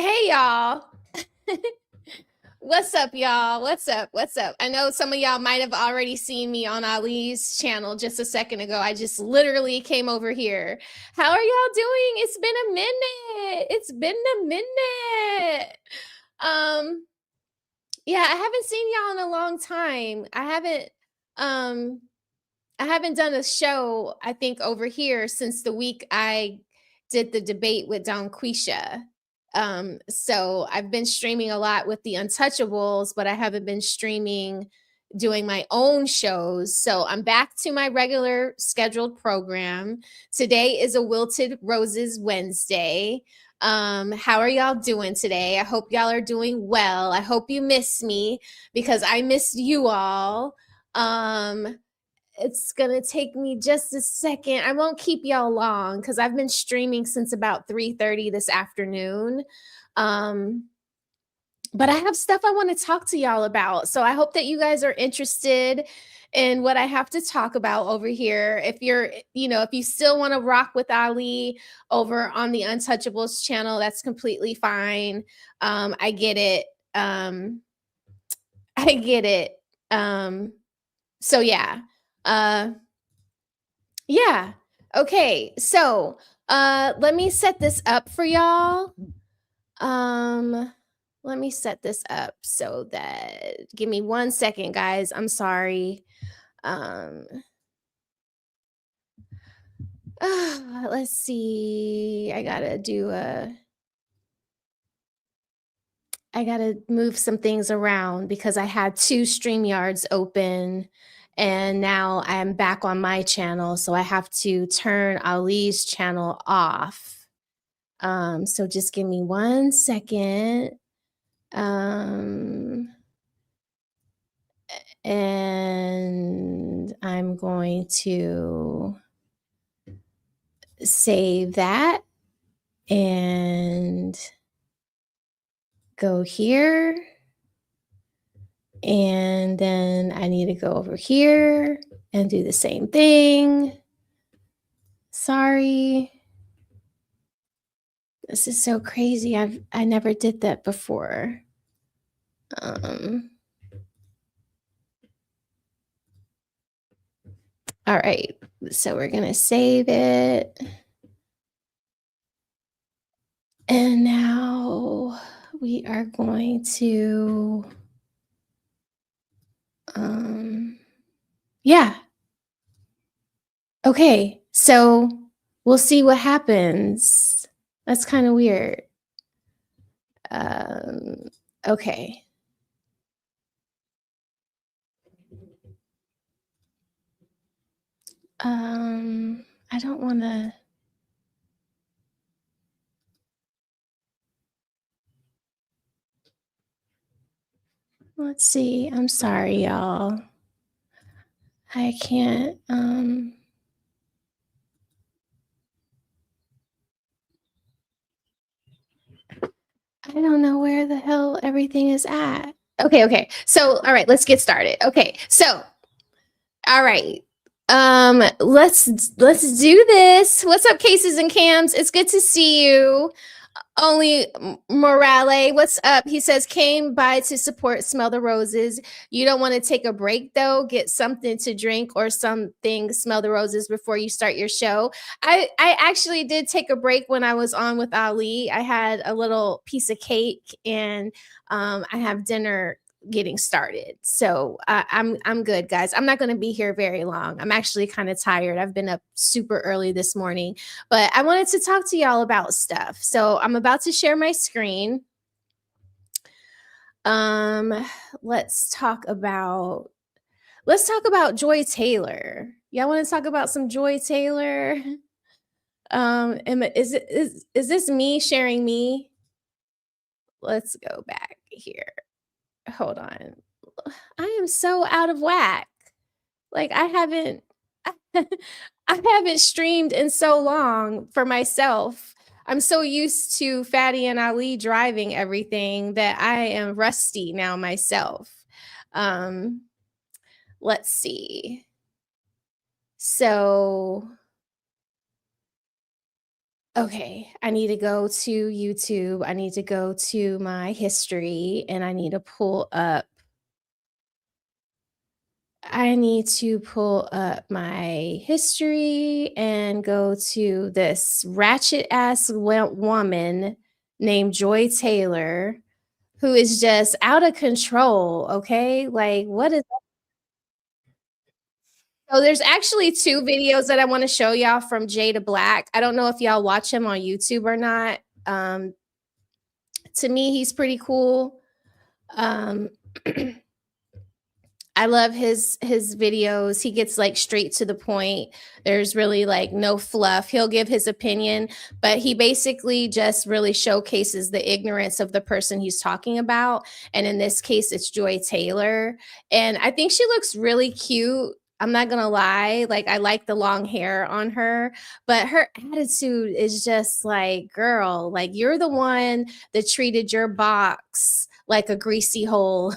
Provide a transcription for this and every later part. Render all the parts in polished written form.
Hey y'all. What's up, y'all? What's up? What's up? I know some of y'all might have already seen me on Ali's channel just a second ago. I just literally came over here. How are y'all doing? It's been a minute. It's been a minute. Um, yeah, I haven't seen y'all in a long time. Um I haven't done a show, I think, over here since the week I did the debate with Don Quisha. So I've been streaming a lot with the Untouchables, but I haven't been streaming doing my own shows. So I'm back to my regular scheduled program. Today is a Wilted Roses Wednesday. How are y'all doing today? I hope y'all are doing well. I hope you miss me because I missed you all. It's gonna take me just a second. I won't keep y'all long because I've been streaming since about 3:30 this afternoon. Um, but I have stuff I want to talk to y'all about. So I hope that you guys are interested in what I have to talk about over here. If you're, if you still want to rock with Ali over on the Untouchables channel, that's completely fine. I get it. I get it. So yeah. Uh yeah. Okay. So, let me set this up for y'all. Let me set this up so that give me 1 second, guys. I'm sorry. Um let's see. I gotta move some things around because I had 2 StreamYards open and now I'm back on my channel. So I have to turn Ali's channel off. So just give me 1 second. And I'm going to save that and go here. And then I need to go over here and do the same thing. Sorry. This is so crazy. I never did that before. All right, so we're gonna save it. And now we are going to, yeah. Okay, so we'll see what happens. That's kind of weird. Okay. I don't want to. Let's see. I'm sorry, y'all. I can't. I don't know where the hell everything is at. Okay. So, all right, let's get started. Okay. So, all right. Let's do this. What's up, Cases and Cams? It's good to see you. Only Morale, what's up? He says, came by to support Smell the Roses. You don't want to take a break though? Get something to drink or something, Smell the Roses before you start your show. I actually did take a break when I was on with Ali. I had a little piece of cake and I have dinner getting started. So I'm good, guys. I'm not going to be here very long. I'm actually kind of tired. I've been up super early this morning, but I wanted to talk to y'all about stuff. So I'm about to share my screen. Let's talk about Joy Taylor. Y'all want to talk about some Joy Taylor? Is this me sharing me? Let's go back here. Hold on. I am so out of whack. Like I haven't streamed in so long for myself. I'm so used to Fatty and Ali driving everything that I am rusty now myself. Let's see. So Okay, I need to go to YouTube. I need to go to my history and I need to pull up my history and go to this ratchet ass woman named Joy Taylor who is just out of control. Okay. Like, what is so there's actually 2 videos that I wanna show y'all from Jada Black. I don't know if y'all watch him on YouTube or not. To me, he's pretty cool. Um, I love his videos. He gets like straight to the point. There's really like no fluff. He'll give his opinion, but he basically just really showcases the ignorance of the person he's talking about. And in this case, it's Joy Taylor. And I think she looks really cute. I'm not gonna lie, like I like the long hair on her, but her attitude is just like, girl, like you're the one that treated your box like a greasy hole.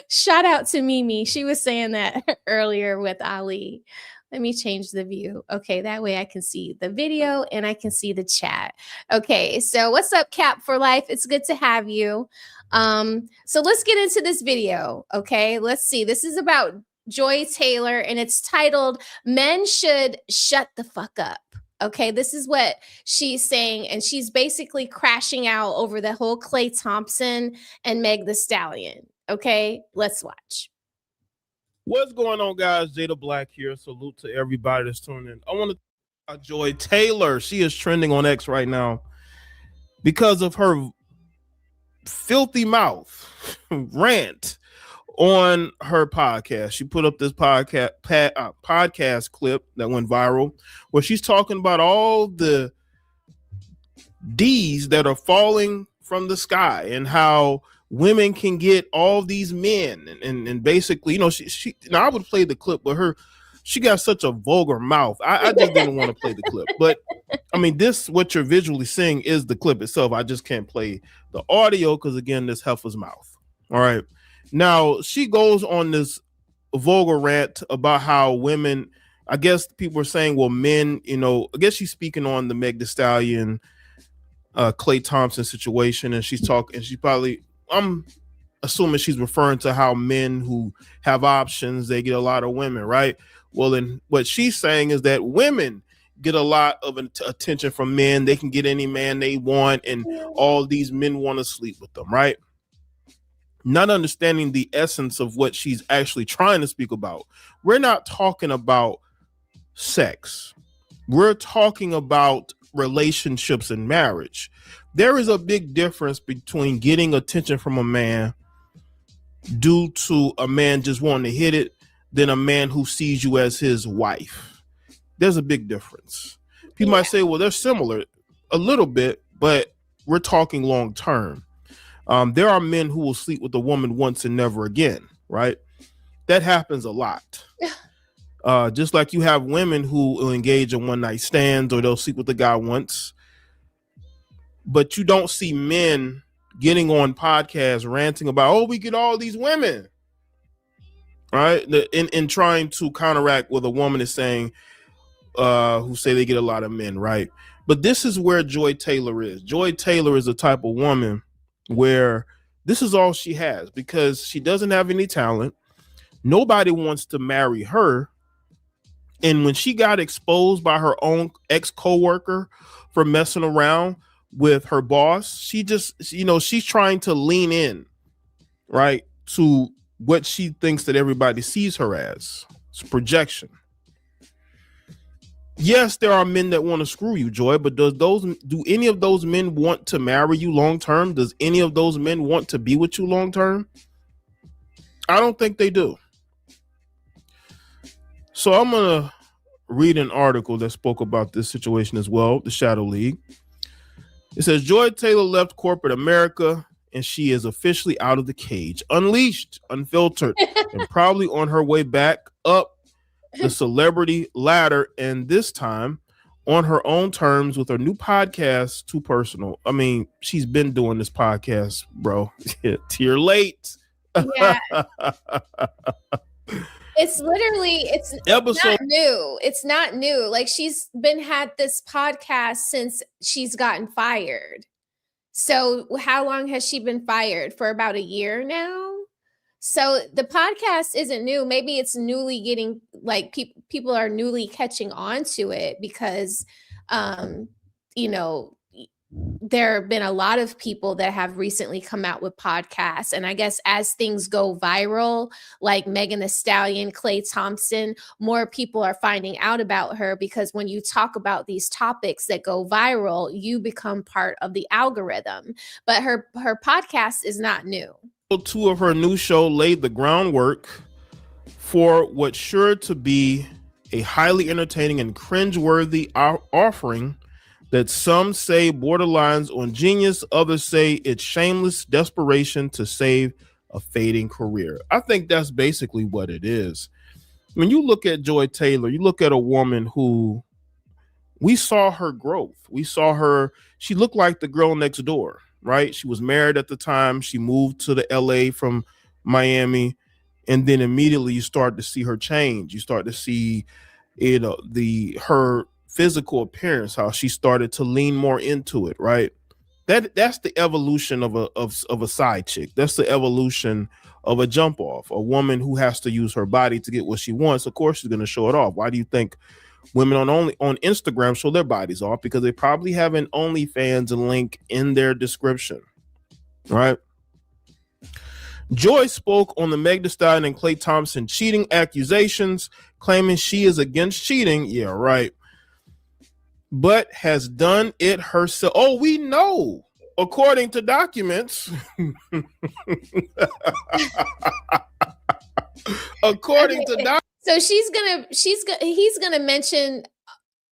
Shout out to Mimi. She was saying that earlier with Ali. Let me change the view. Okay, that way I can see the video and I can see the chat. Okay, so what's up, Cap for Life? It's good to have you. So let's get into this video. Okay, let's see. This is about Joy Taylor and it's titled Men Should Shut the Fuck Up. Okay, this is what she's saying, and she's basically crashing out over the whole Klay Thompson and Meg the Stallion. Okay, let's watch. What's going on, guys? Jada Black here. Salute to everybody that's tuning in. I want to Joy Taylor. She is trending on X right now because of her filthy mouth rant on her podcast. She put up this podcast clip that went viral where she's talking about all the D's that are falling from the sky and how women can get all these men and basically, you know, she now I would play the clip, but she got such a vulgar mouth. I just didn't want to play the clip, but I mean, what you're visually seeing is the clip itself. I just can't play the audio because again, this heifer's mouth. All right. Now she goes on this vulgar rant about how women, I guess people are saying, well, men, you know, I guess she's speaking on the Meg Thee Stallion, Klay Thompson situation. And she's talking, and she probably, I'm assuming she's referring to how men who have options, they get a lot of women, right? Well, then what she's saying is that women get a lot of attention from men. They can get any man they want, and all these men want to sleep with them, right? Not understanding the essence of what she's actually trying to speak about. We're not talking about sex. We're talking about relationships and marriage. There is a big difference between getting attention from a man due to a man just wanting to hit it than a man who sees you as his wife. There's a big difference. People might say, well, they're similar a little bit, but we're talking long term. There are men who will sleep with a woman once and never again, right? That happens a lot. Just like you have women who will engage in one night stands or they'll sleep with the guy once. But you don't see men getting on podcasts ranting about, oh, we get all these women, right? In trying to counteract what a woman is saying, who say they get a lot of men, right? But this is where Joy Taylor is. Joy Taylor is the type of woman where this is all she has because she doesn't have any talent. Nobody wants to marry her. And when she got exposed by her own ex-coworker for messing around with her boss, she just, you know, she's trying to lean in, right, to what she thinks that everybody sees her as. It's projection. Yes, there are men that want to screw you, Joy, but do any of those men want to marry you long term? Does any of those men want to be with you long term? I don't think they do. So I'm going to read an article that spoke about this situation as well, the Shadow League. It says, Joy Taylor left corporate America and she is officially out of the cage, unleashed, unfiltered, and probably on her way back up the celebrity ladder, and this time on her own terms with her new podcast, Too Personal. I mean, she's been doing this podcast, bro. You're late. Yeah. It's literally, it's Episode not new. It's not new. Like she's had this podcast since she's gotten fired. So how long has she been fired? For about a year now. So the podcast isn't new. Maybe it's newly getting, like, people are newly catching on to it because, you know, there have been a lot of people that have recently come out with podcasts. And I guess as things go viral, like Megan Thee Stallion, Klay Thompson, more people are finding out about her because when you talk about these topics that go viral, you become part of the algorithm. But her podcast is not new. 2 of her new show laid the groundwork for what's sure to be a highly entertaining and cringeworthy offering that some say borderlines on genius, others say it's shameless desperation to save a fading career. I think that's basically what it is. When you look at Joy Taylor, you look at a woman who we saw her growth. We saw her, she looked like the girl next door, right? She was married at the time. She moved to the LA from Miami. And then immediately you start to see her change. You start to see, her physical appearance, how she started to lean more into it, right? That's the evolution of a side chick. That's the evolution of a jump off. A woman who has to use her body to get what she wants. Of course, she's going to show it off. Why do you think women on Instagram show their bodies off? Because they probably have an OnlyFans link in their description, right? Joy spoke on the Meg Thee Stallion and Klay Thompson cheating accusations, claiming she is against cheating. Yeah, right. But has done it herself. Oh, we know, according to documents. According to documents. So he's gonna mention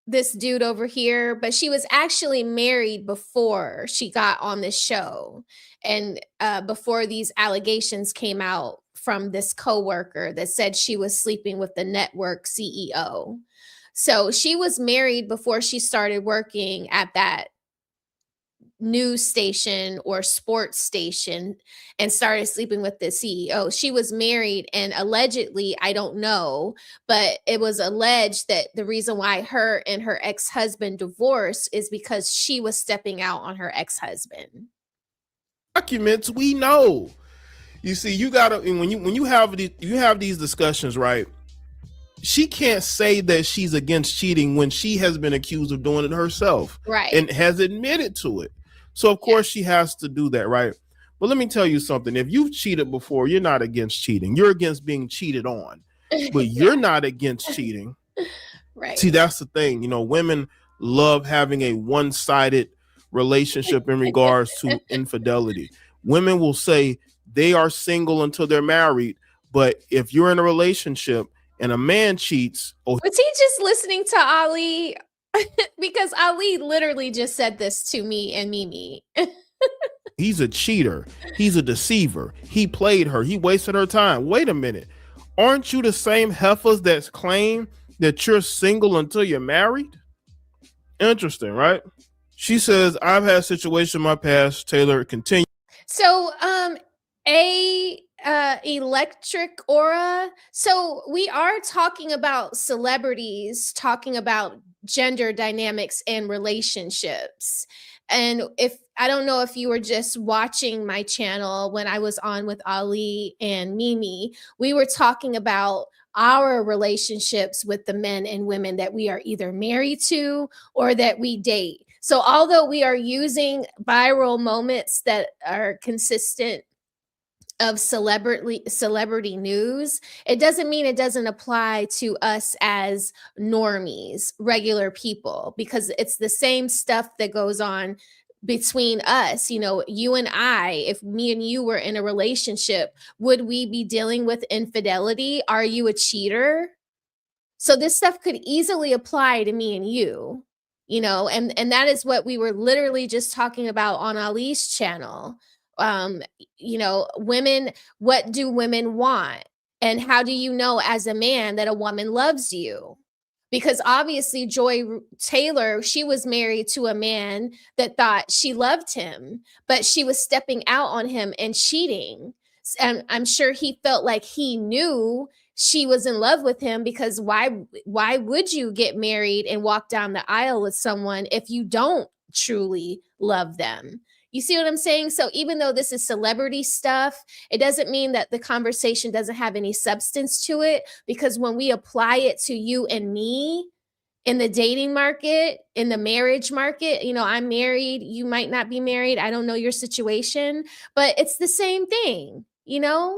this dude over here, but she was actually married before she got on this show, and before these allegations came out from this coworker that said she was sleeping with the network CEO. So she was married before she started working at that news station or sports station and started sleeping with the CEO. She was married, and allegedly, I don't know, but it was alleged that the reason why her and her ex-husband divorced is because she was stepping out on her ex-husband. Documents, we know. You see, you gotta, when you have these discussions, right? She can't say that she's against cheating when she has been accused of doing it herself, right, and has admitted to it. So of course she has to do that, right? But let me tell you something. If you've cheated before, you're not against cheating. You're against being cheated on, but you're not against cheating. Right. See, that's the thing. Women love having a one-sided relationship in regards to infidelity. Women will say they are single until they're married, but if you're in a relationship and a man cheats, was he just listening to Ali? Because Ali literally just said this to me and Mimi. He's a cheater. He's a deceiver. He played her. He wasted her time. Wait a minute. Aren't you the same heifers that claim that you're single until you're married? Interesting, right? She says, I've had situations in my past. Taylor, continue. So, electric aura. So we are talking about celebrities, talking about gender dynamics and relationships. And if I don't know if you were just watching my channel when I was on with Ali and Mimi, we were talking about our relationships with the men and women that we are either married to or that we date. So although we are using viral moments that are consistent of celebrity news, it doesn't mean it doesn't apply to us as normies, regular people, because it's the same stuff that goes on between us. You and I, if me and you were in a relationship, would we be dealing with infidelity? Are you a cheater? So this stuff could easily apply to me and you, and that is what we were literally just talking about on Ali's channel. Women, what do women want? And how do you know as a man that a woman loves you? Because obviously Joy Taylor, she was married to a man that thought she loved him, but she was stepping out on him and cheating. And I'm sure he felt like he knew she was in love with him, because why would you get married and walk down the aisle with someone if you don't truly love them? You see what I'm saying? So even though this is celebrity stuff, it doesn't mean that the conversation doesn't have any substance to it, because when we apply it to you and me in the dating market, in the marriage market, I'm married, you might not be married, I don't know your situation, but it's the same thing.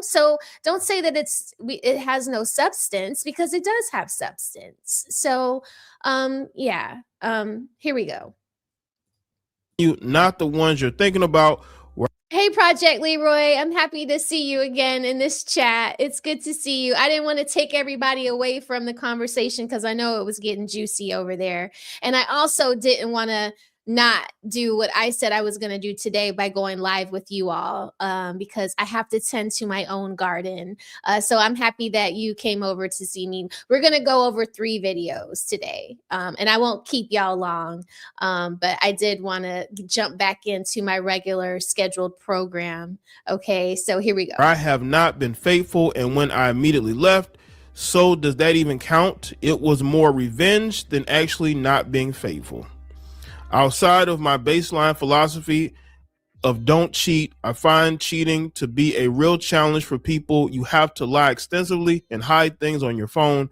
So don't say that it has no substance, because it does have substance. So here we go. You not the ones you're thinking about. Hey, Project Leroy, I'm happy to see you again in this chat. It's good to see you. I didn't want to take everybody away from the conversation, because I know it was getting juicy over there. And I also didn't want to not do what I said I was going to do today by going live with you all, because I have to tend to my own garden. So I'm happy that you came over to see me. We're going to go over 3 videos today, and I won't keep y'all long, but I did want to jump back into my regular scheduled program. Okay, so here we go. I have not been faithful, and when I immediately left, so does that even count? It was more revenge than actually not being faithful. Outside of my baseline philosophy of don't cheat, I find cheating to be a real challenge for people. You have to lie extensively and hide things on your phone.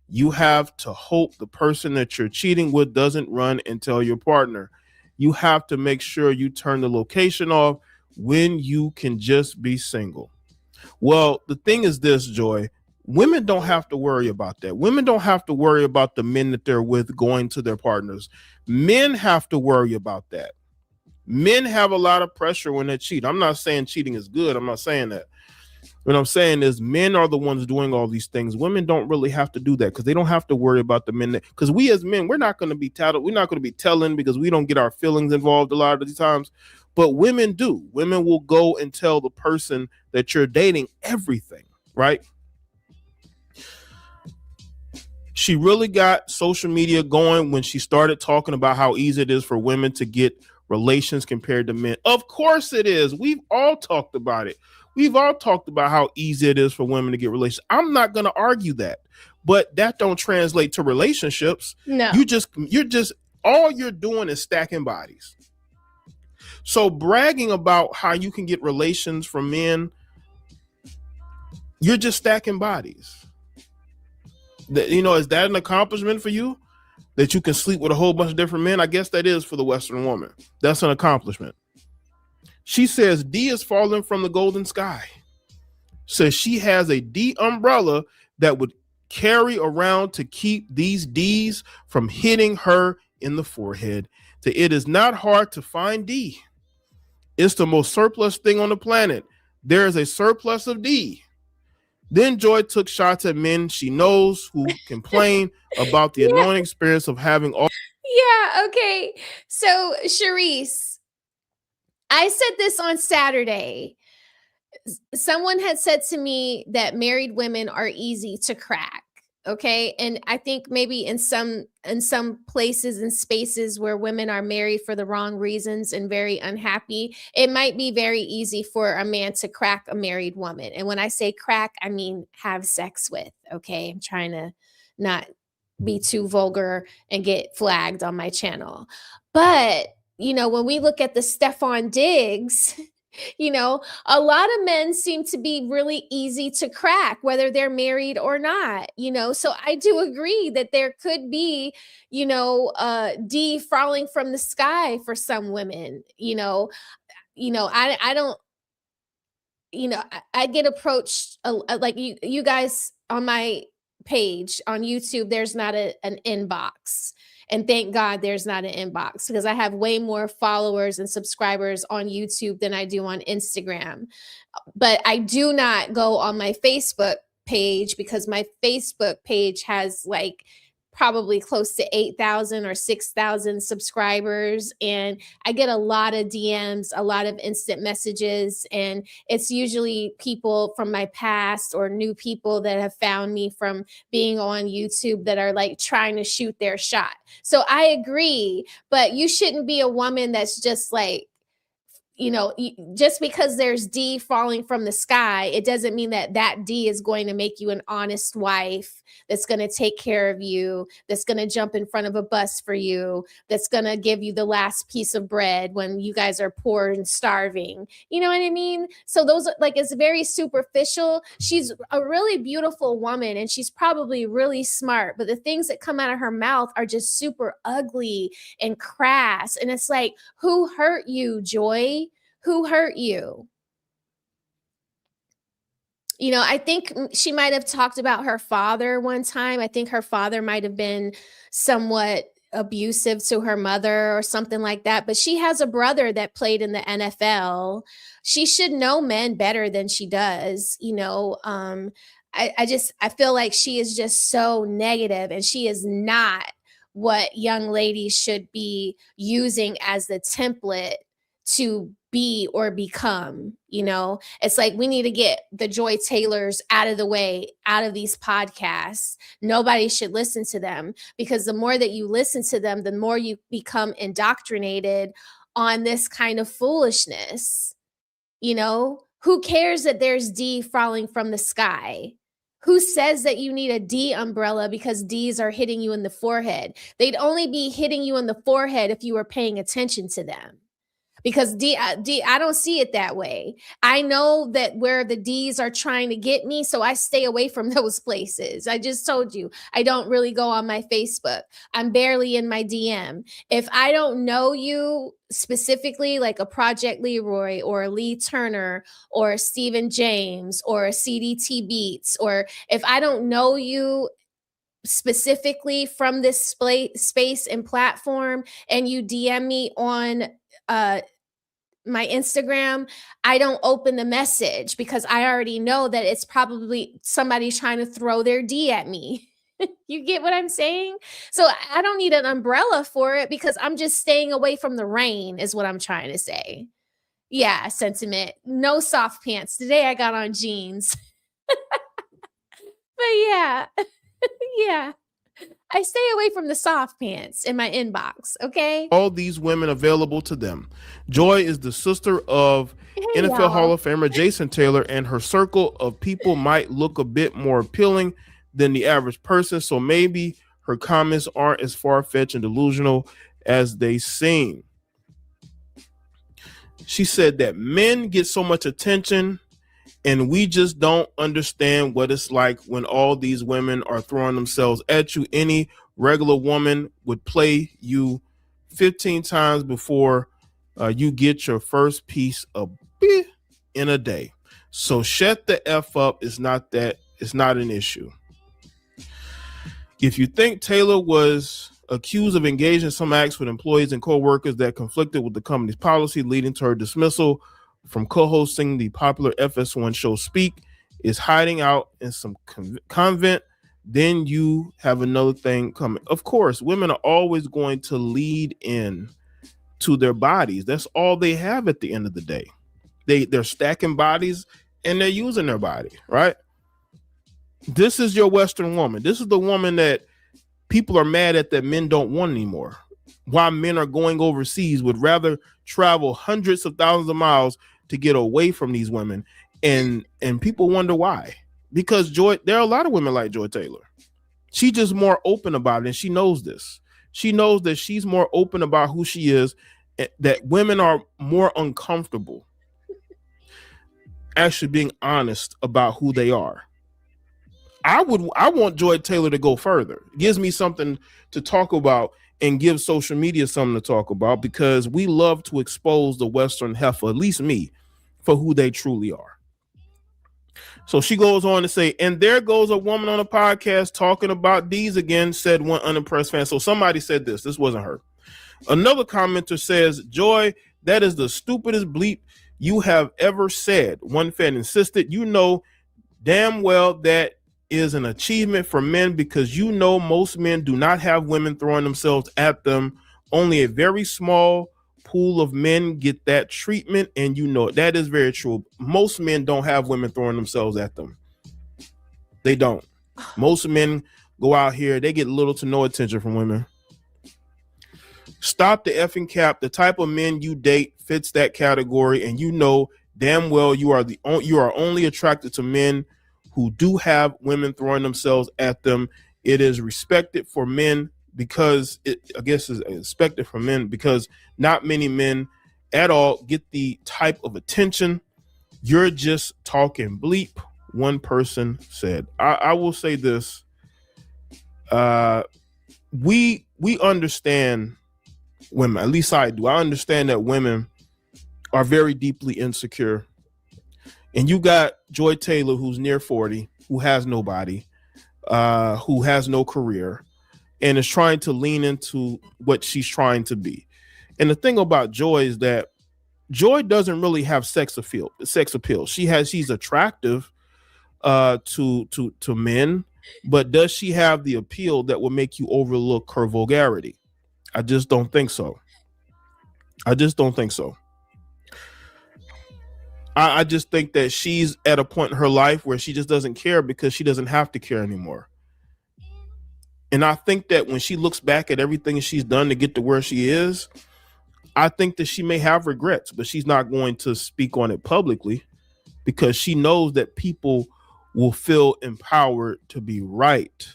You have to hope the person that you're cheating with doesn't run and tell your partner. You have to make sure you turn the location off when you can just be single. Well, the thing is this, Joy. Women don't have to worry about that. Women don't have to worry about the men that they're with going to their partners. Men have to worry about that. Men have a lot of pressure when they cheat. I'm not saying cheating is good. I'm not saying that. What I'm saying is men are the ones doing all these things. Women don't really have to do that, because they don't have to worry about the men. Because we as men, we're not going to be tattled. We're not going to be telling, because we don't get our feelings involved a lot of the times. But women do. Women will go and tell the person that you're dating everything, right? She really got social media going when she started talking about how easy it is for women to get relations compared to men. Of course it is. We've all talked about it. We've all talked about how easy it is for women to get relations. I'm not going to argue that, but that don't translate to relationships. No. You're just all you're doing is stacking bodies. So bragging about how you can get relations from men, you're just stacking bodies. Is that an accomplishment for you? That you can sleep with a whole bunch of different men? I guess that is for the Western woman. That's an accomplishment. She says D is falling from the golden sky. Says she has a D umbrella that would carry around to keep these D's from hitting her in the forehead. So it is not hard to find D. It's the most surplus thing on the planet. There is a surplus of D. Then Joy took shots at men she knows who complain about the annoying experience of having all. Yeah, okay. So, Charisse, I said this on Saturday. Someone had said to me that married women are easy to crack. Okay. And I think maybe in some places and spaces where women are married for the wrong reasons and very unhappy, it might be very easy for a man to crack a married woman. And when I say crack, I mean have sex with. Okay. I'm trying to not be too vulgar and get flagged on my channel. But, when we look at the Stefan Diggs, a lot of men seem to be really easy to crack, whether they're married or not, so I do agree that there could be, D falling from the sky for some women, I don't, I get approached like you guys on my page on YouTube, there's not an inbox. And thank God there's not an inbox, because I have way more followers and subscribers on YouTube than I do on Instagram. But I do not go on my Facebook page, because my Facebook page has probably close to 8,000 or 6,000 subscribers. And I get a lot of DMs, a lot of instant messages. And it's usually people from my past or new people that have found me from being on YouTube that are trying to shoot their shot. So I agree, but you shouldn't be a woman that's just just because there's D falling from the sky, it doesn't mean that that D is going to make you an honest wife that's going to take care of you, that's going to jump in front of a bus for you, that's going to give you the last piece of bread when you guys are poor and starving. You know what I mean? So those are like, it's very superficial. She's a really beautiful woman and she's probably really smart, but the things that come out of her mouth are just super ugly and crass. And it's like, who hurt you, Joy? Who hurt you? I think she might have talked about her father one time. I think her father might have been somewhat abusive to her mother or something like that. But she has a brother that played in the NFL. She should know men better than she does. I feel like she is just so negative, and she is not what young ladies should be using as the template to be or become. It's like, we need to get the Joy Taylors out of the way, out of these podcasts. Nobody should listen to them, because the more that you listen to them, the more you become indoctrinated on this kind of foolishness. Who cares that there's D falling from the sky? Who says that you need a D umbrella because D's are hitting you in the forehead? They'd only be hitting you in the forehead if you were paying attention to them. Because I don't see it that way. I know that where the D's are trying to get me, so I stay away from those places. I just told you, I don't really go on my Facebook. I'm barely in my DM. If I don't know you specifically, like a Project Leroy or a Lee Turner or a Stephen James or a CDT Beats, or if I don't know you specifically from this space and platform, and you DM me on my Instagram, I don't open the message, because I already know that it's probably somebody trying to throw their D at me. You get what I'm saying? So I don't need an umbrella for it, because I'm just staying away from the rain is what I'm trying to say. Yeah, sentiment. No soft pants. Today I got on jeans. But yeah. Yeah. I stay away from the soft pants in my inbox, okay? All these women available to them. Joy is the sister of NFL Hall of Famer Jason Taylor, and her circle of people might look a bit more appealing than the average person, so maybe her comments aren't as far-fetched and delusional as they seem. She said that men get so much attention, and we just don't understand what it's like when all these women are throwing themselves at you. Any regular woman would play you 15 times before you get your first piece of in a day. So shut the F up. It's not an issue. If you think Taylor was accused of engaging in some acts with employees and co-workers that conflicted with the company's policy, leading to her dismissal from co-hosting the popular FS1 show Speak, is hiding out in some convent, then you have another thing coming. Of course, women are always going to lead in to their bodies. That's all they have at the end of the day. They're stacking bodies and they're using their body, right? This is your Western woman. This is the woman that people are mad at that men don't want anymore. Why men are going overseas, would rather travel hundreds of thousands of miles to get away from these women. And people wonder why. Because there are a lot of women like Joy Taylor. She's just more open about it, and she knows this. She knows that she's more open about who she is, that women are more uncomfortable actually being honest about who they are. I want Joy Taylor to go further. It gives me something to talk about and give social media something to talk about, because we love to expose the Western heifer, at least me, for who they truly are. So she goes on to say, and there goes a woman on a podcast talking about these again, said one unimpressed fan. So somebody said this wasn't her. Another commenter says, Joy, that is the stupidest bleep you have ever said. One fan insisted, you know damn well that is an achievement for men, because you know most men do not have women throwing themselves at them. Only a very small pool of men get that treatment, and you know that is very true. Most men don't have women throwing themselves at them. They don't. Most men go out here, they get little to no attention from women. Stop the effing cap. The type of men you date fits that category, and you know damn well you are only attracted to men who do have women throwing themselves at them. It is respected for men because is expected from men because not many men at all get the type of attention. You're just talking bleep, one person said. I will say this. We understand women, at least I do. I understand that women are very deeply insecure. And you got Joy Taylor, who's near 40, who has nobody, who has no career, and is trying to lean into what she's trying to be. And the thing about Joy is that Joy doesn't really have sex appeal. She's attractive to men, but does she have the appeal that will make you overlook her vulgarity? I just don't think so. I just think that she's at a point in her life where she just doesn't care because she doesn't have to care anymore. And I think that when she looks back at everything she's done to get to where she is, I think that she may have regrets, but she's not going to speak on it publicly because she knows that people will feel empowered to be right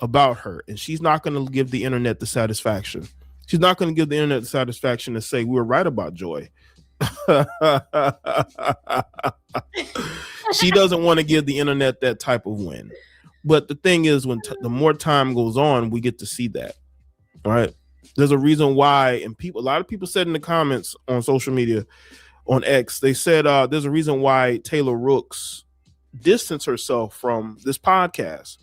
about her. And she's not going to give the internet the satisfaction. She's not going to give the internet the satisfaction to say we were right about Joy. She doesn't want to give the internet that type of win. But the thing is, when the more time goes on, we get to see that. All right. There's a reason why, and a lot of people said in the comments on social media, on X, they said there's a reason why Taylor Rooks distanced herself from this podcast.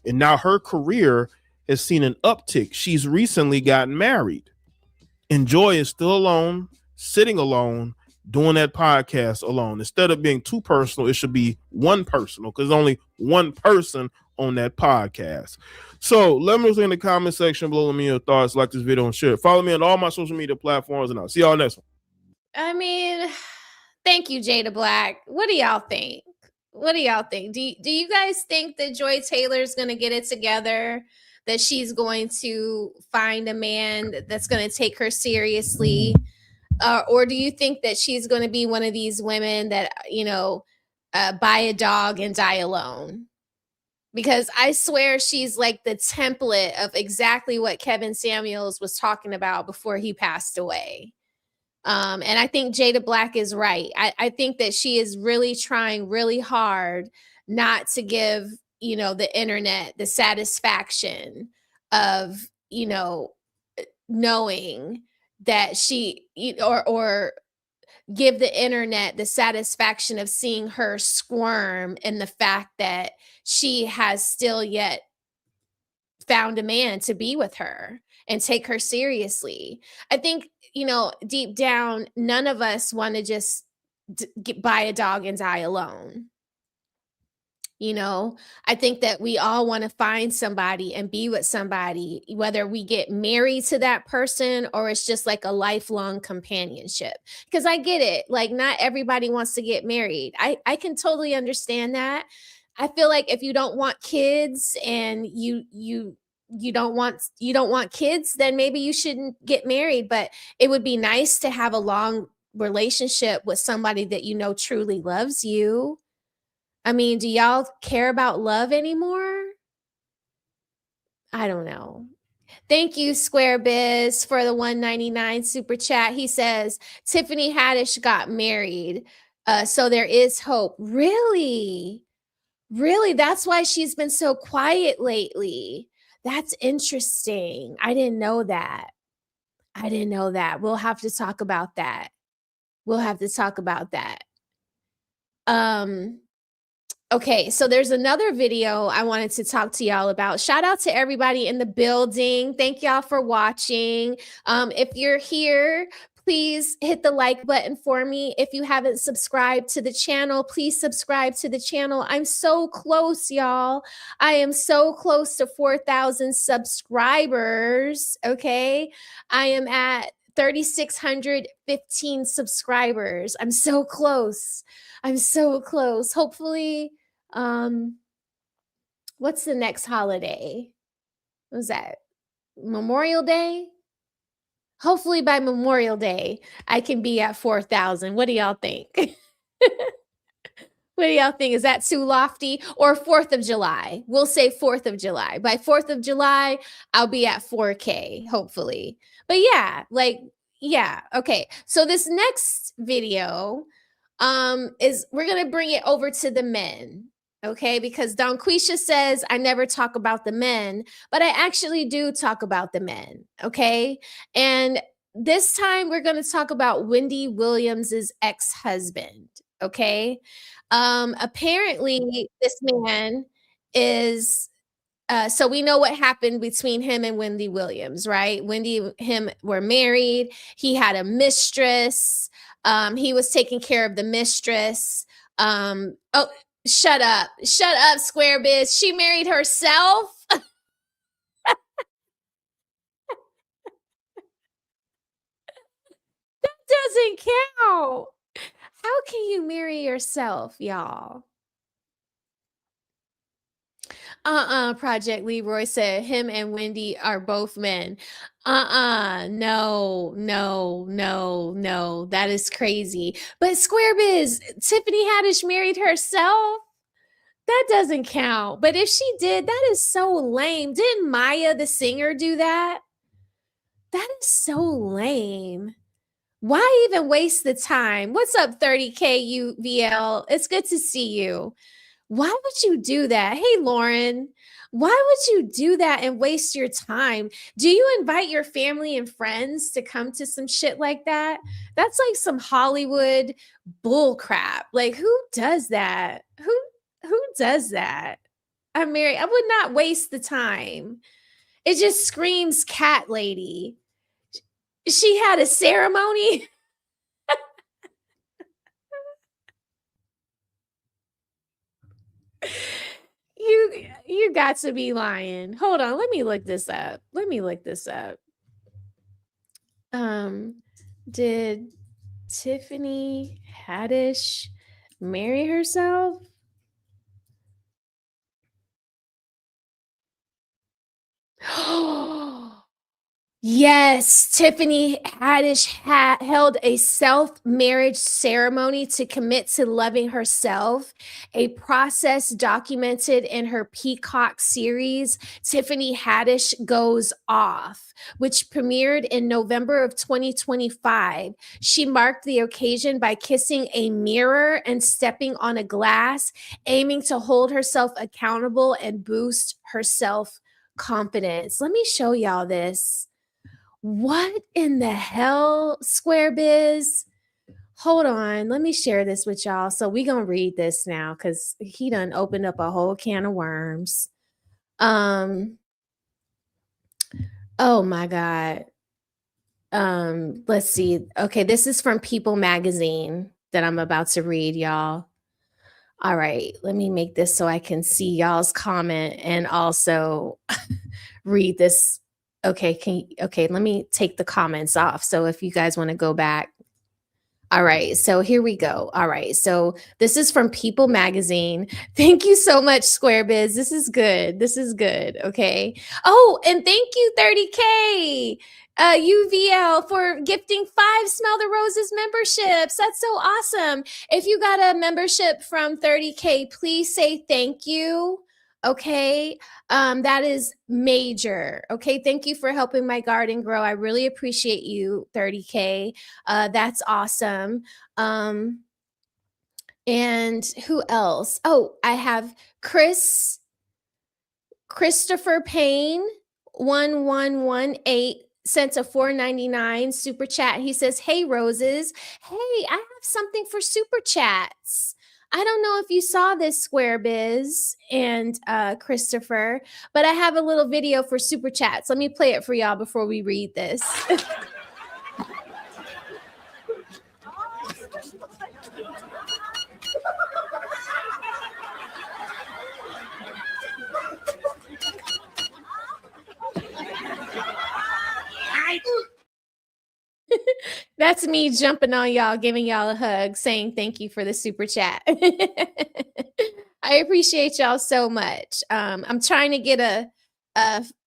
And now her career has seen an uptick. She's recently gotten married. And Joy is still alone, sitting alone, doing that podcast alone. Instead of being too personal, it should be one personal because there's only one person on that podcast. So let me know in the comment section below. Let me know your thoughts. Like this video and share it. Follow me on all my social media platforms, and I'll see y'all next one. I mean, thank you, Jada Black. What do y'all think? Do you guys think that Joy Taylor's going to get it together? That she's going to find a man that's going to take her seriously? Or do you think that she's going to be one of these women that, buy a dog and die alone? Because I swear she's like the template of exactly what Kevin Samuels was talking about before he passed away. And I think Jada Black is right. I think that she is really trying really hard not to give, the internet the satisfaction of, knowing that she or give the internet the satisfaction of seeing her squirm in the fact that she has still yet found a man to be with her and take her seriously. I think, deep down, none of us want to just buy a dog and die alone. I think that we all want to find somebody and be with somebody, whether we get married to that person or it's just like a lifelong companionship. Because I get it. Like, not everybody wants to get married. I can totally understand that. I feel like if you don't want kids and you don't want kids, then maybe you shouldn't get married. But it would be nice to have a long relationship with somebody that truly loves you. I mean, do y'all care about love anymore? I don't know. Thank you, Square Biz, for the $1.99 super chat. He says, Tiffany Haddish got married, so there is hope. Really? Really? That's why she's been so quiet lately. That's interesting. I didn't know that. We'll have to talk about that. Okay, so there's another video I wanted to talk to y'all about. Shout out to everybody in the building. Thank y'all for watching. If you're here, please hit the like button for me. If you haven't subscribed to the channel, please subscribe to the channel. I'm so close, y'all. I am so close to 4,000 subscribers, okay? I am at 3,615 subscribers. I'm so close. Hopefully, what's the next holiday? What was that? Memorial Day? Hopefully by Memorial Day, I can be at 4,000. What do y'all think? What do y'all think? Is that too lofty? Or 4th of July? We'll say 4th of July. By 4th of July, I'll be at 4K, hopefully. But yeah, like, yeah. Okay. So this next video is we're gonna bring it over to the men. Okay, because Donquisha says I never talk about the men, but I actually do talk about the men. Okay. And this time we're going to talk about Wendy Williams's ex-husband. Okay. Apparently this man is so we know what happened between him and Wendy Williams, right? Wendy him were married. He had a mistress. He was taking care of the mistress. Oh, shut up, Square Biz. She married herself. Doesn't count. How can you marry yourself, y'all? Project Leroy said him and Wendy are both men. No, no, no, no. That is crazy. But Square Biz, Tiffany Haddish married herself. That doesn't count. But if she did, that is so lame. Didn't Maya the singer do that? That is so lame. Why even waste the time? What's up, 30K UVL? It's good to see you. Why would you do that? Hey, Lauren, why would you do that and waste your time? Do you invite your family and friends to come to some shit like that? That's like some Hollywood bull crap. Like, who does that? Who does that? I'm married. I would not waste the time. It just screams cat lady. She had a ceremony. You got to be lying. Hold on, let me look this up. Did Tiffany Haddish marry herself? Yes, Tiffany Haddish held a self-marriage ceremony to commit to loving herself, a process documented in her Peacock series, Tiffany Haddish Goes Off, which premiered in November of 2025. She marked the occasion by kissing a mirror and stepping on a glass, aiming to hold herself accountable and boost her self-confidence. Let me show y'all this. What in the hell, Square Biz? Hold on, let me share this with y'all. So we gonna read this now because he done opened up a whole can of worms. Oh my God. Let's see. Okay, this is from People Magazine that I'm about to read, y'all. All right, let me make this so I can see y'all's comment and also read this. Okay, let me take the comments off. So if you guys want to go back. All right, so here we go. All right, so this is from People Magazine. Thank you so much, Square Biz. This is good. Okay. Oh, and thank you, 30K UVL for gifting 5 Smell the Roses memberships. That's so awesome. If you got a membership from 30K, please say thank you. Okay. That is major. Okay. Thank you for helping my garden grow. I really appreciate you, 30K. That's awesome. And who else? Oh, I have Christopher Payne, 1118 sent a $4.99 super chat. He says, "Hey Roses, hey, I have something for super chats. I don't know if you saw this, Square Biz and Christopher, but I have a little video for super chats. Let me play it for y'all before we read this." That's me jumping on y'all, giving y'all a hug, saying thank you for the super chat. I appreciate y'all so much. I'm trying to get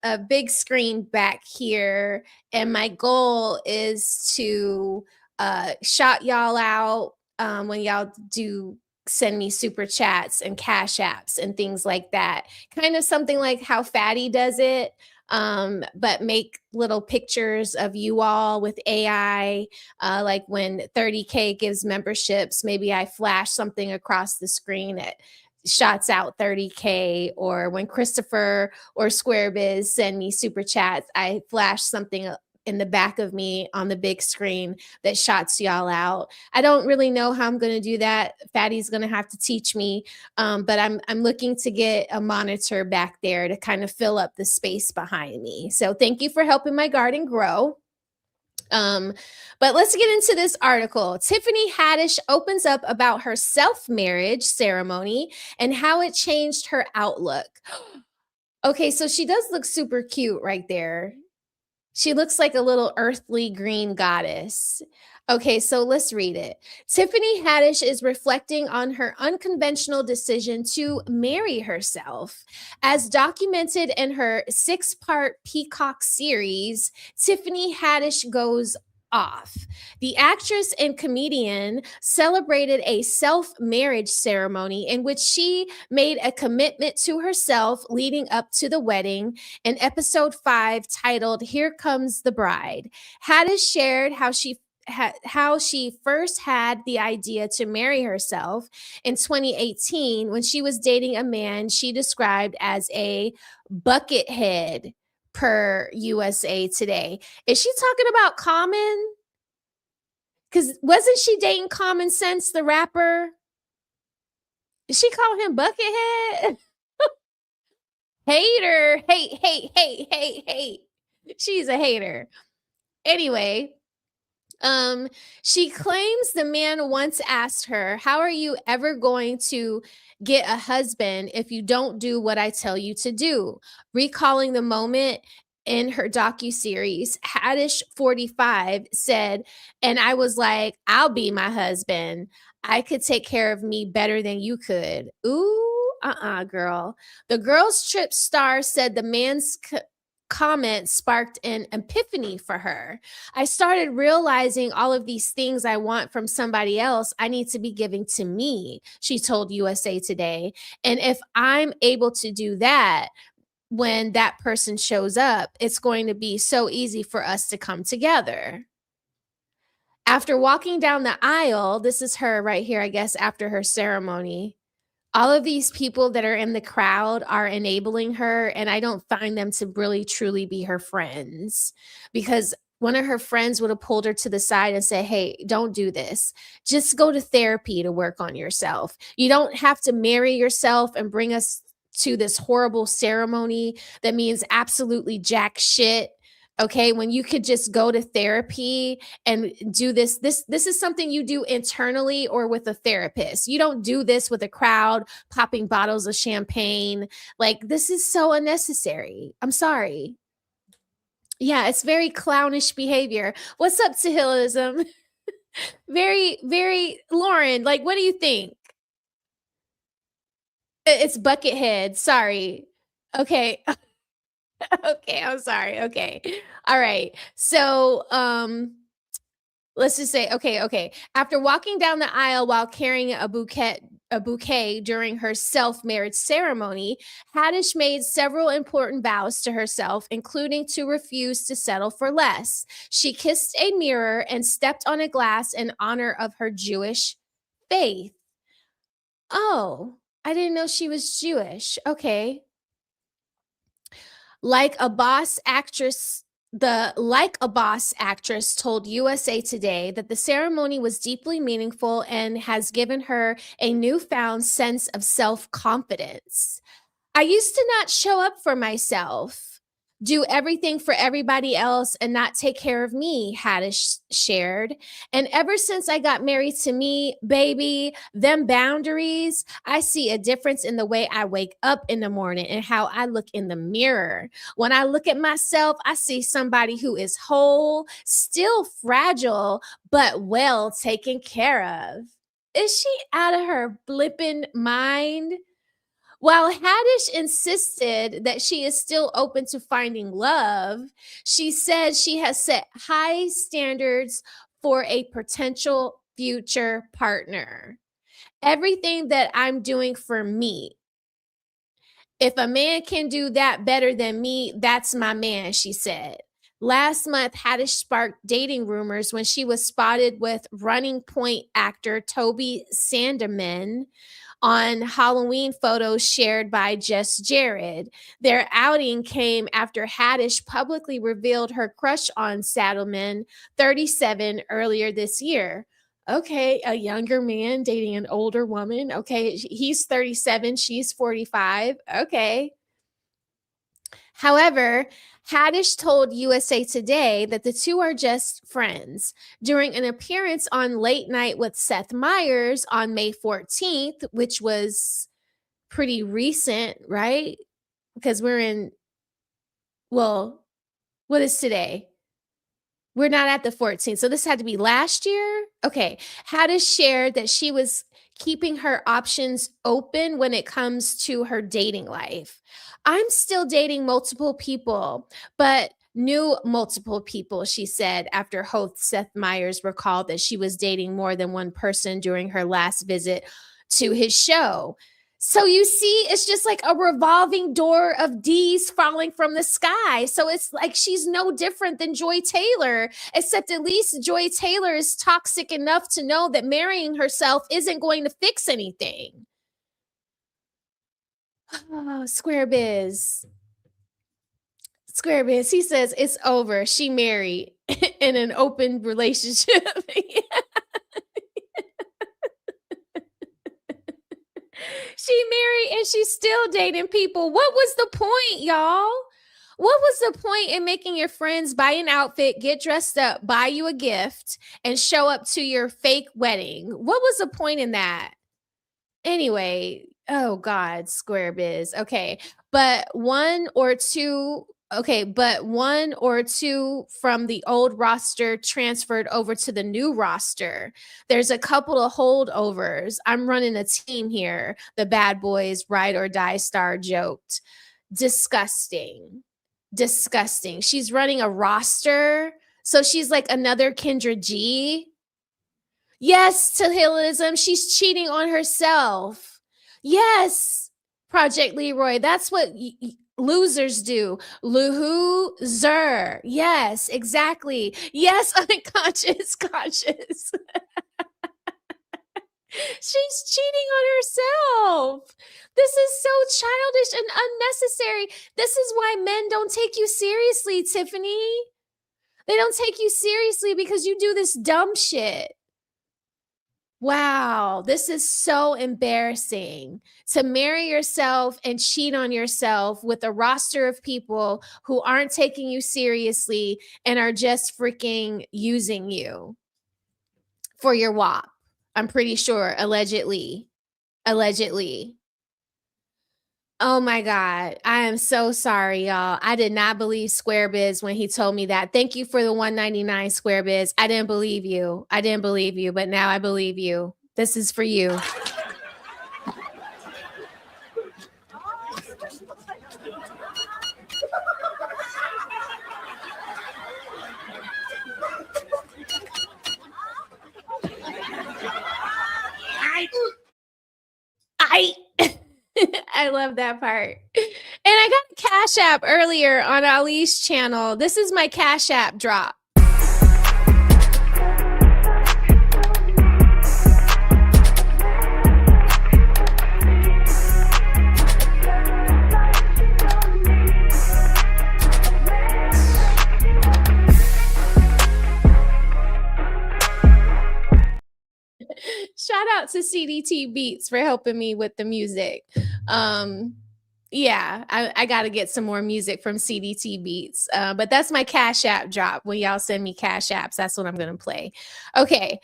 a big screen back here, and my goal is to shout y'all out when y'all do send me super chats and cash apps and things like that. Kind of something like how Fatty does it, but make little pictures of you all with AI. Like when 30K gives memberships, maybe I flash something across the screen that shots out 30K, or when Christopher or Squarebiz send me super chats, I flash something in the back of me on the big screen that shots y'all out. I don't really know how I'm going to do that. Fatty's going to have to teach me, but I'm looking to get a monitor back there to kind of fill up the space behind me. So thank you for helping my garden grow. But let's get into this article. Tiffany Haddish opens up about her self-marriage ceremony and how it changed her outlook. Okay, so she does look super cute right there. She looks like a little earthly green goddess. Okay, so let's read it. Tiffany Haddish is reflecting on her unconventional decision to marry herself. As documented in her 6-part Peacock series, Tiffany Haddish Goes Off. The actress and comedian celebrated a self-marriage ceremony in which she made a commitment to herself leading up to the wedding. In episode 5, titled "Here Comes the Bride," Haddish shared how she first had the idea to marry herself in 2018 when she was dating a man she described as a buckethead, per USA Today. Is she talking about Common? Because wasn't she dating Common Sense, the rapper? She called him Buckethead? Hater. Hate. She's a hater. Anyway, she claims the man once asked her, "How are you ever going to get a husband if you don't do what I tell you to do?" Recalling the moment in her docuseries, Haddish 45 said, "And I was like, I'll be my husband. I could take care of me better than you could." Ooh, girl. The Girls Trip star said the man's comment sparked an epiphany for her. "I started realizing all of these things I want from somebody else, I need to be giving to me," she told USA Today. "And if I'm able to do that, when that person shows up, it's going to be so easy for us to come together." After walking down the aisle, this is her right here, I guess, after her ceremony. All of these people that are in the crowd are enabling her, and I don't find them to really truly be her friends, because one of her friends would have pulled her to the side and said, "Hey, don't do this. Just go to therapy to work on yourself. You don't have to marry yourself and bring us to this horrible ceremony that means absolutely jack shit. Okay, when you could just go to therapy and do this is something you do internally or with a therapist. You don't do this with a crowd popping bottles of champagne. Like, this is so unnecessary. I'm sorry." Yeah, it's very clownish behavior. What's up, Sahilism? Very, very, Lauren, like, what do you think? It's Buckethead. Sorry. Okay. Okay, I'm sorry. Okay. All right. So, let's just say, okay. After walking down the aisle while carrying a bouquet during her self-marriage ceremony, Haddish made several important vows to herself, including to refuse to settle for less. She kissed a mirror and stepped on a glass in honor of her Jewish faith. Oh, I didn't know she was Jewish. Okay. Like a Boss actress, the Like a Boss actress told USA Today that the ceremony was deeply meaningful and has given her a newfound sense of self-confidence. "I used to not show up for myself, do everything for everybody else, and not take care of me," Haddish shared. "And ever since I got married to me, baby, them boundaries, I see a difference in the way I wake up in the morning and how I look in the mirror. When I look at myself, I see somebody who is whole, still fragile, but well taken care of." Is she out of her blipping mind? While Haddish insisted that she is still open to finding love, she said she has set high standards for a potential future partner. Everything that I'm doing for me. If a man can do that better than me, that's my man, she said. Last month, Haddish sparked dating rumors when she was spotted with Running Point actor Toby Sanderman on Halloween photos shared by Just Jared. Their outing came after Haddish publicly revealed her crush on Saddleman, 37, earlier this year. Okay, a younger man dating an older woman. Okay, he's 37, she's 45. Okay. However, Haddish told USA Today that the two are just friends. During an appearance on Late Night with Seth Meyers on May 14th, which was pretty recent, right? Because we're in, well, what is today? We're not at the 14th. So this had to be last year. Okay. Haddish shared that she was keeping her options open when it comes to her dating life. I'm still dating multiple people, but new multiple people, she said, after host Seth Meyers recalled that she was dating more than one person during her last visit to his show. So you see, it's just like a revolving door of D's falling from the sky. So it's like she's no different than Joy Taylor, except at least Joy Taylor is toxic enough to know that marrying herself isn't going to fix anything. Oh, Square Biz. Square Biz, he says it's over. She married in an open relationship. She married and she's still dating people. What was the point, y'all? What was the point in making your friends buy an outfit, get dressed up, buy you a gift, and show up to your fake wedding? What was the point in that? Anyway, oh God, Square Biz. Okay, but one or two from the old roster transferred over to the new roster. There's a couple of holdovers. I'm running a team here, the Bad Boys Ride or Die star joked. Disgusting. Disgusting. She's running a roster. So she's like another Kendra G. Yes, to Hillism. She's cheating on herself. Yes, Project Leroy. That's what losers do. Loser. Yes, exactly. Yes, unconscious, conscious. She's cheating on herself. This is so childish and unnecessary. This is why men don't take you seriously, Tiffany. They don't take you seriously because you do this dumb shit. Wow, this is so embarrassing to marry yourself and cheat on yourself with a roster of people who aren't taking you seriously and are just freaking using you for your WAP. I'm pretty sure, allegedly. Allegedly. Oh my God. I am so sorry, y'all. I did not believe Square Biz when he told me that. Thank you for the $1.99, Square Biz. I didn't believe you. I didn't believe you, but now I believe you. This is for you. I love that part. And I got a Cash App earlier on Ali's channel. This is my Cash App drop. Shout out to CDT Beats for helping me with the music. Yeah, I got to get some more music from CDT Beats. But that's my Cash App drop. When y'all send me Cash Apps, that's what I'm going to play. Okay.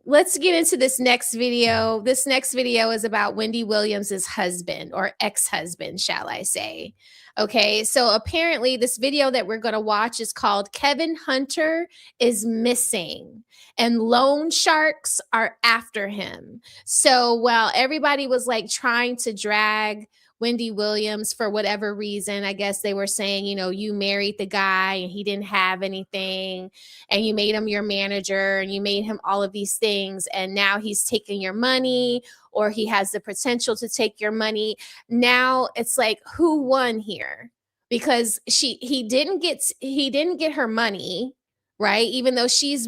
let's get into this next video. This next video is about Wendy Williams's husband, or ex-husband, shall I say. Okay, so apparently this video that we're going to watch is called Kevin Hunter is Missing and Loan Sharks Are After Him. So while everybody was like trying to drag Wendy Williams for whatever reason, I guess they were saying, you know, you married the guy and he didn't have anything, and you made him your manager and you made him all of these things, and now he's taking your money, or he has the potential to take your money. Now it's like, who won here? Because he didn't get her money, right? Even though she's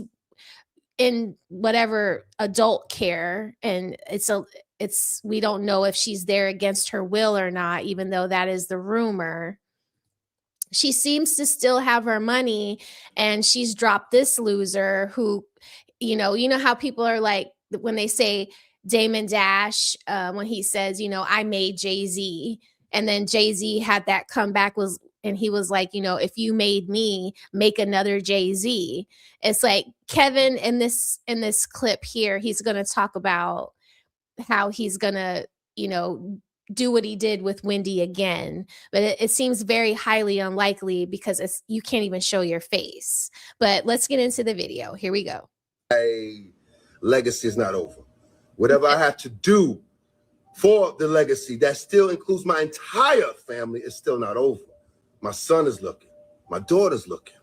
in whatever adult care, and we don't know if she's there against her will or not, even though that is the rumor. She seems to still have her money, and she's dropped this loser who, you know how people are like when they say Damon Dash, when he says, you know, I made Jay-Z, and then Jay-Z had that comeback and he was like, you know, if you made me, make another Jay-Z. It's like Kevin in this clip here, he's going to talk about how he's going to, you know, do what he did with Wendy again. But it seems very highly unlikely because you can't even show your face. But let's get into the video. Here we go. My legacy is not over. Whatever I have to do for the legacy, that still includes my entire family, is still not over. My son is looking. My daughter's looking.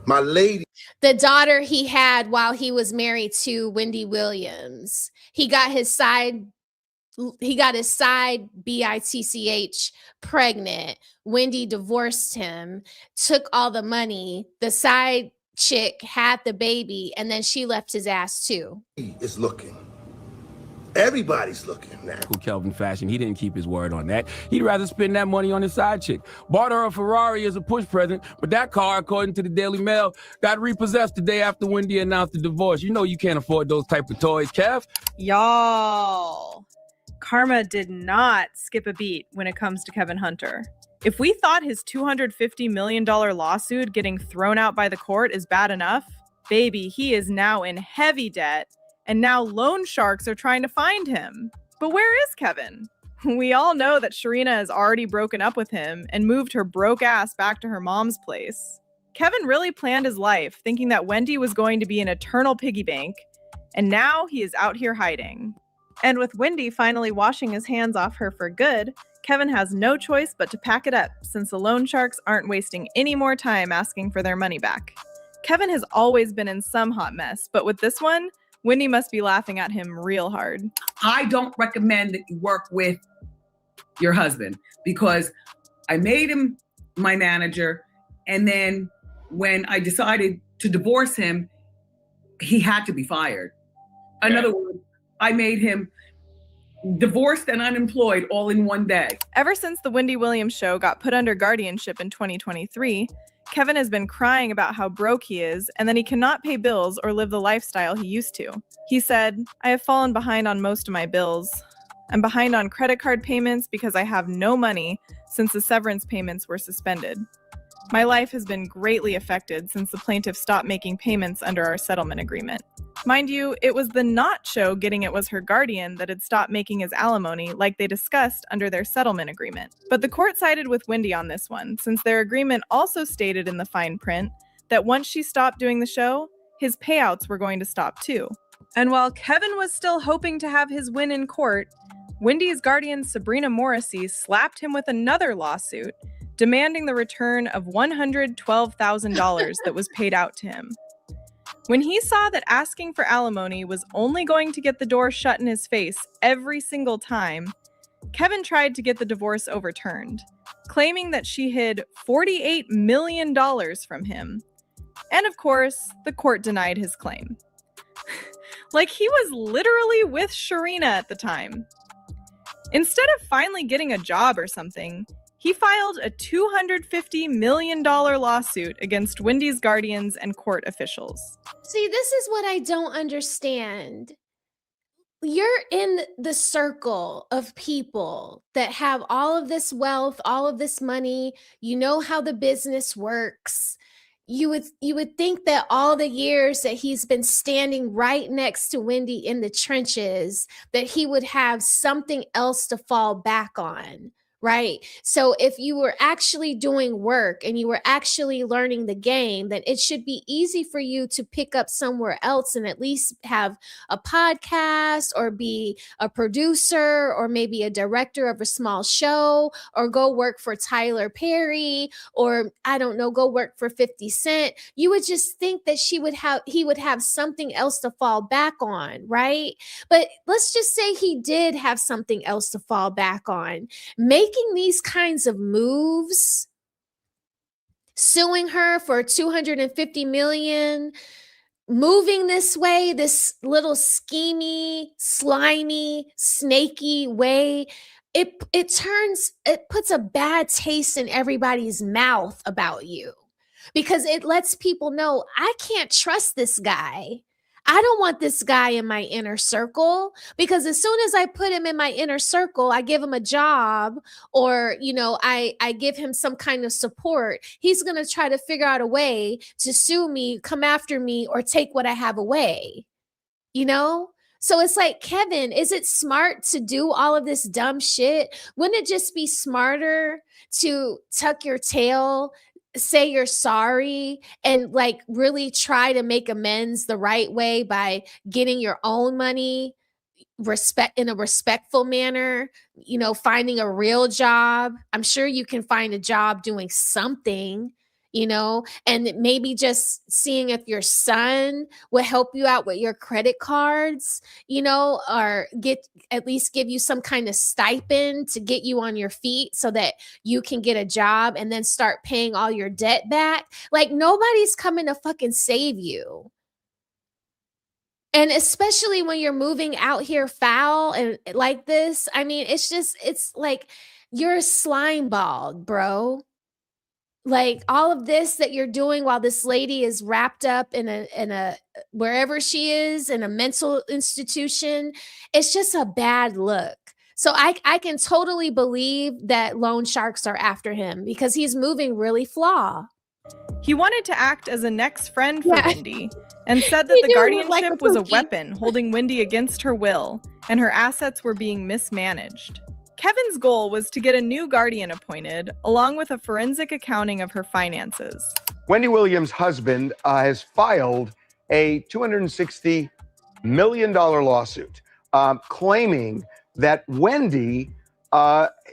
My lady. The daughter he had while he was married to Wendy Williams. He got his side bitch pregnant. Wendy divorced him, took all the money. The side chick had the baby, and then she left his ass too. He is looking. Everybody's looking now. Kelvin fashion, he didn't keep his word on that. He'd rather spend that money on his side chick. Bought her a Ferrari as a push present, but that car, according to the Daily Mail, got repossessed the day after Wendy announced the divorce. You know you can't afford those type of toys, Kev. Y'all, karma did not skip a beat when it comes to Kevin Hunter. If we thought his $250 million lawsuit getting thrown out by the court is bad enough, baby, he is now in heavy debt, and now loan sharks are trying to find him. But where is Kevin? We all know that Sharina has already broken up with him and moved her broke ass back to her mom's place. Kevin really planned his life, thinking that Wendy was going to be an eternal piggy bank, and now he is out here hiding. And with Wendy finally washing his hands off her for good, Kevin has no choice but to pack it up, since the loan sharks aren't wasting any more time asking for their money back. Kevin has always been in some hot mess, but with this one, Wendy must be laughing at him real hard. I don't recommend that you work with your husband, because I made him my manager, and then when I decided to divorce him, he had to be fired. In other words, I made him divorced and unemployed all in one day. Ever since the Wendy Williams show got put under guardianship in 2023, Kevin has been crying about how broke he is and that he cannot pay bills or live the lifestyle he used to. He said, I have fallen behind on most of my bills. I'm behind on credit card payments because I have no money since the severance payments were suspended. My life has been greatly affected since the plaintiff stopped making payments under our settlement agreement. Mind you, it was the Not show getting it was her guardian that had stopped making his alimony like they discussed under their settlement agreement. But the court sided with Wendy on this one, since their agreement also stated in the fine print that once she stopped doing the show, his payouts were going to stop too. And while Kevin was still hoping to have his win in court, Wendy's guardian Sabrina Morrissey slapped him with another lawsuit, demanding the return of $112,000 that was paid out to him. When he saw that asking for alimony was only going to get the door shut in his face every single time, Kevin tried to get the divorce overturned, claiming that she hid $48 million from him. And of course, the court denied his claim. Like he was literally with Sharina at the time. Instead of finally getting a job or something, he filed a $250 million lawsuit against Wendy's guardians and court officials. See, this is what I don't understand. You're in the circle of people that have all of this wealth, all of this money. You know how the business works. you would think that all the years that he's been standing right next to Wendy in the trenches, that he would have something else to fall back on. Right. So if you were actually doing work and you were actually learning the game, then it should be easy for you to pick up somewhere else and at least have a podcast or be a producer or maybe a director of a small show or go work for Tyler Perry or I don't know, go work for 50 Cent. You would just think that he would have something else to fall back on. Right. But let's just say he did have something else to fall back on. Making these kinds of moves, suing her for $250 million, moving this way, this little schemy, slimy, snaky way, it puts a bad taste in everybody's mouth about you because it lets people know I can't trust this guy. I don't want this guy in my inner circle because as soon as I put him in my inner circle, I give him a job or, I give him some kind of support. He's going to try to figure out a way to sue me, come after me, or take what I have away, So it's like, Kevin, is it smart to do all of this dumb shit? Wouldn't it just be smarter to tuck your tail, say you're sorry and like really try to make amends the right way by getting your own money in a respectful manner, finding a real job. I'm sure you can find a job doing something, and maybe just seeing if your son will help you out with your credit cards, or at least give you some kind of stipend to get you on your feet so that you can get a job and then start paying all your debt back. Like nobody's coming to fucking save you. And especially when you're moving out here foul and like this, I mean, it's like you're a slime ball, bro. Like all of this that you're doing while this lady is wrapped up in a wherever she is in a mental institution, it's just a bad look. So I can totally believe that loan sharks are after him because he's moving really flaw. He wanted to act as a next friend for Wendy and said that the guardianship was a weapon holding Wendy against her will and her assets were being mismanaged. Kevin's goal was to get a new guardian appointed, along with a forensic accounting of her finances. Wendy Williams' husband has filed a $260 million lawsuit claiming that Wendy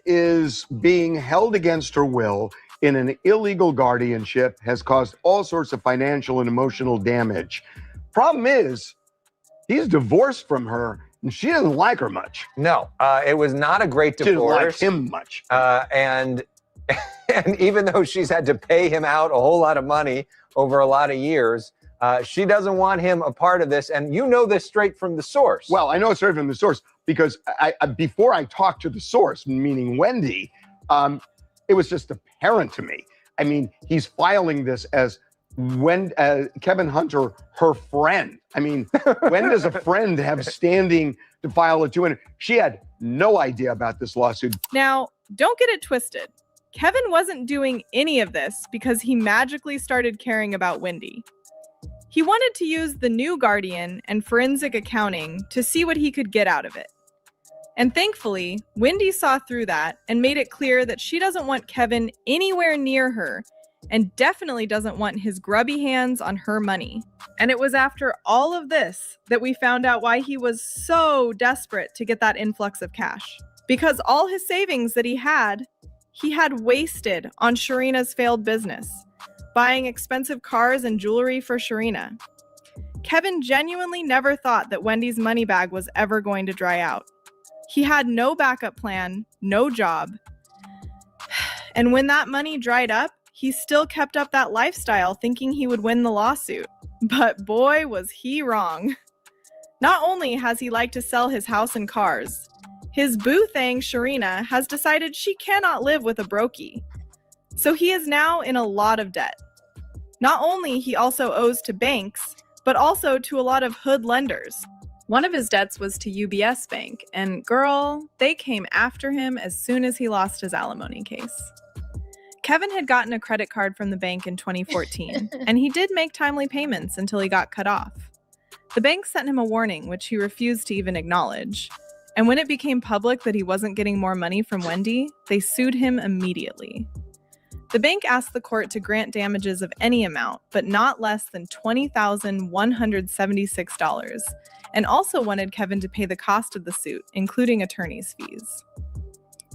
is being held against her will in an illegal guardianship, has caused all sorts of financial and emotional damage. Problem is, he's divorced from her, and she doesn't like her much. No, it was not a great divorce. She didn't like him much. And even though she's had to pay him out a whole lot of money over a lot of years, she doesn't want him a part of this. And you know this straight from the source. Well, I know it straight from the source because before I talked to the source, meaning Wendy, it was just apparent to me. I mean, he's filing this as Kevin Hunter, her friend. I mean, when does a friend have standing to file a 200? She had no idea about this lawsuit. Now, don't get it twisted. Kevin wasn't doing any of this because he magically started caring about Wendy. He wanted to use the new guardian and forensic accounting to see what he could get out of it. And thankfully, Wendy saw through that and made it clear that she doesn't want Kevin anywhere near her and definitely doesn't want his grubby hands on her money. And it was after all of this that we found out why he was so desperate to get that influx of cash. Because all his savings that he had wasted on Sharina's failed business, buying expensive cars and jewelry for Sharina. Kevin genuinely never thought that Wendy's money bag was ever going to dry out. He had no backup plan, no job. And when that money dried up, he still kept up that lifestyle thinking he would win the lawsuit. But boy, was he wrong. Not only has he liked to sell his house and cars, his boo-thang Sharina has decided she cannot live with a brokey. So he is now in a lot of debt. Not only he also owes to banks, but also to a lot of hood lenders. One of his debts was to UBS Bank, and girl, they came after him as soon as he lost his alimony case. Kevin had gotten a credit card from the bank in 2014, and he did make timely payments until he got cut off. The bank sent him a warning, which he refused to even acknowledge. And when it became public that he wasn't getting more money from Wendy, they sued him immediately. The bank asked the court to grant damages of any amount, but not less than $20,176, and also wanted Kevin to pay the cost of the suit, including attorney's fees.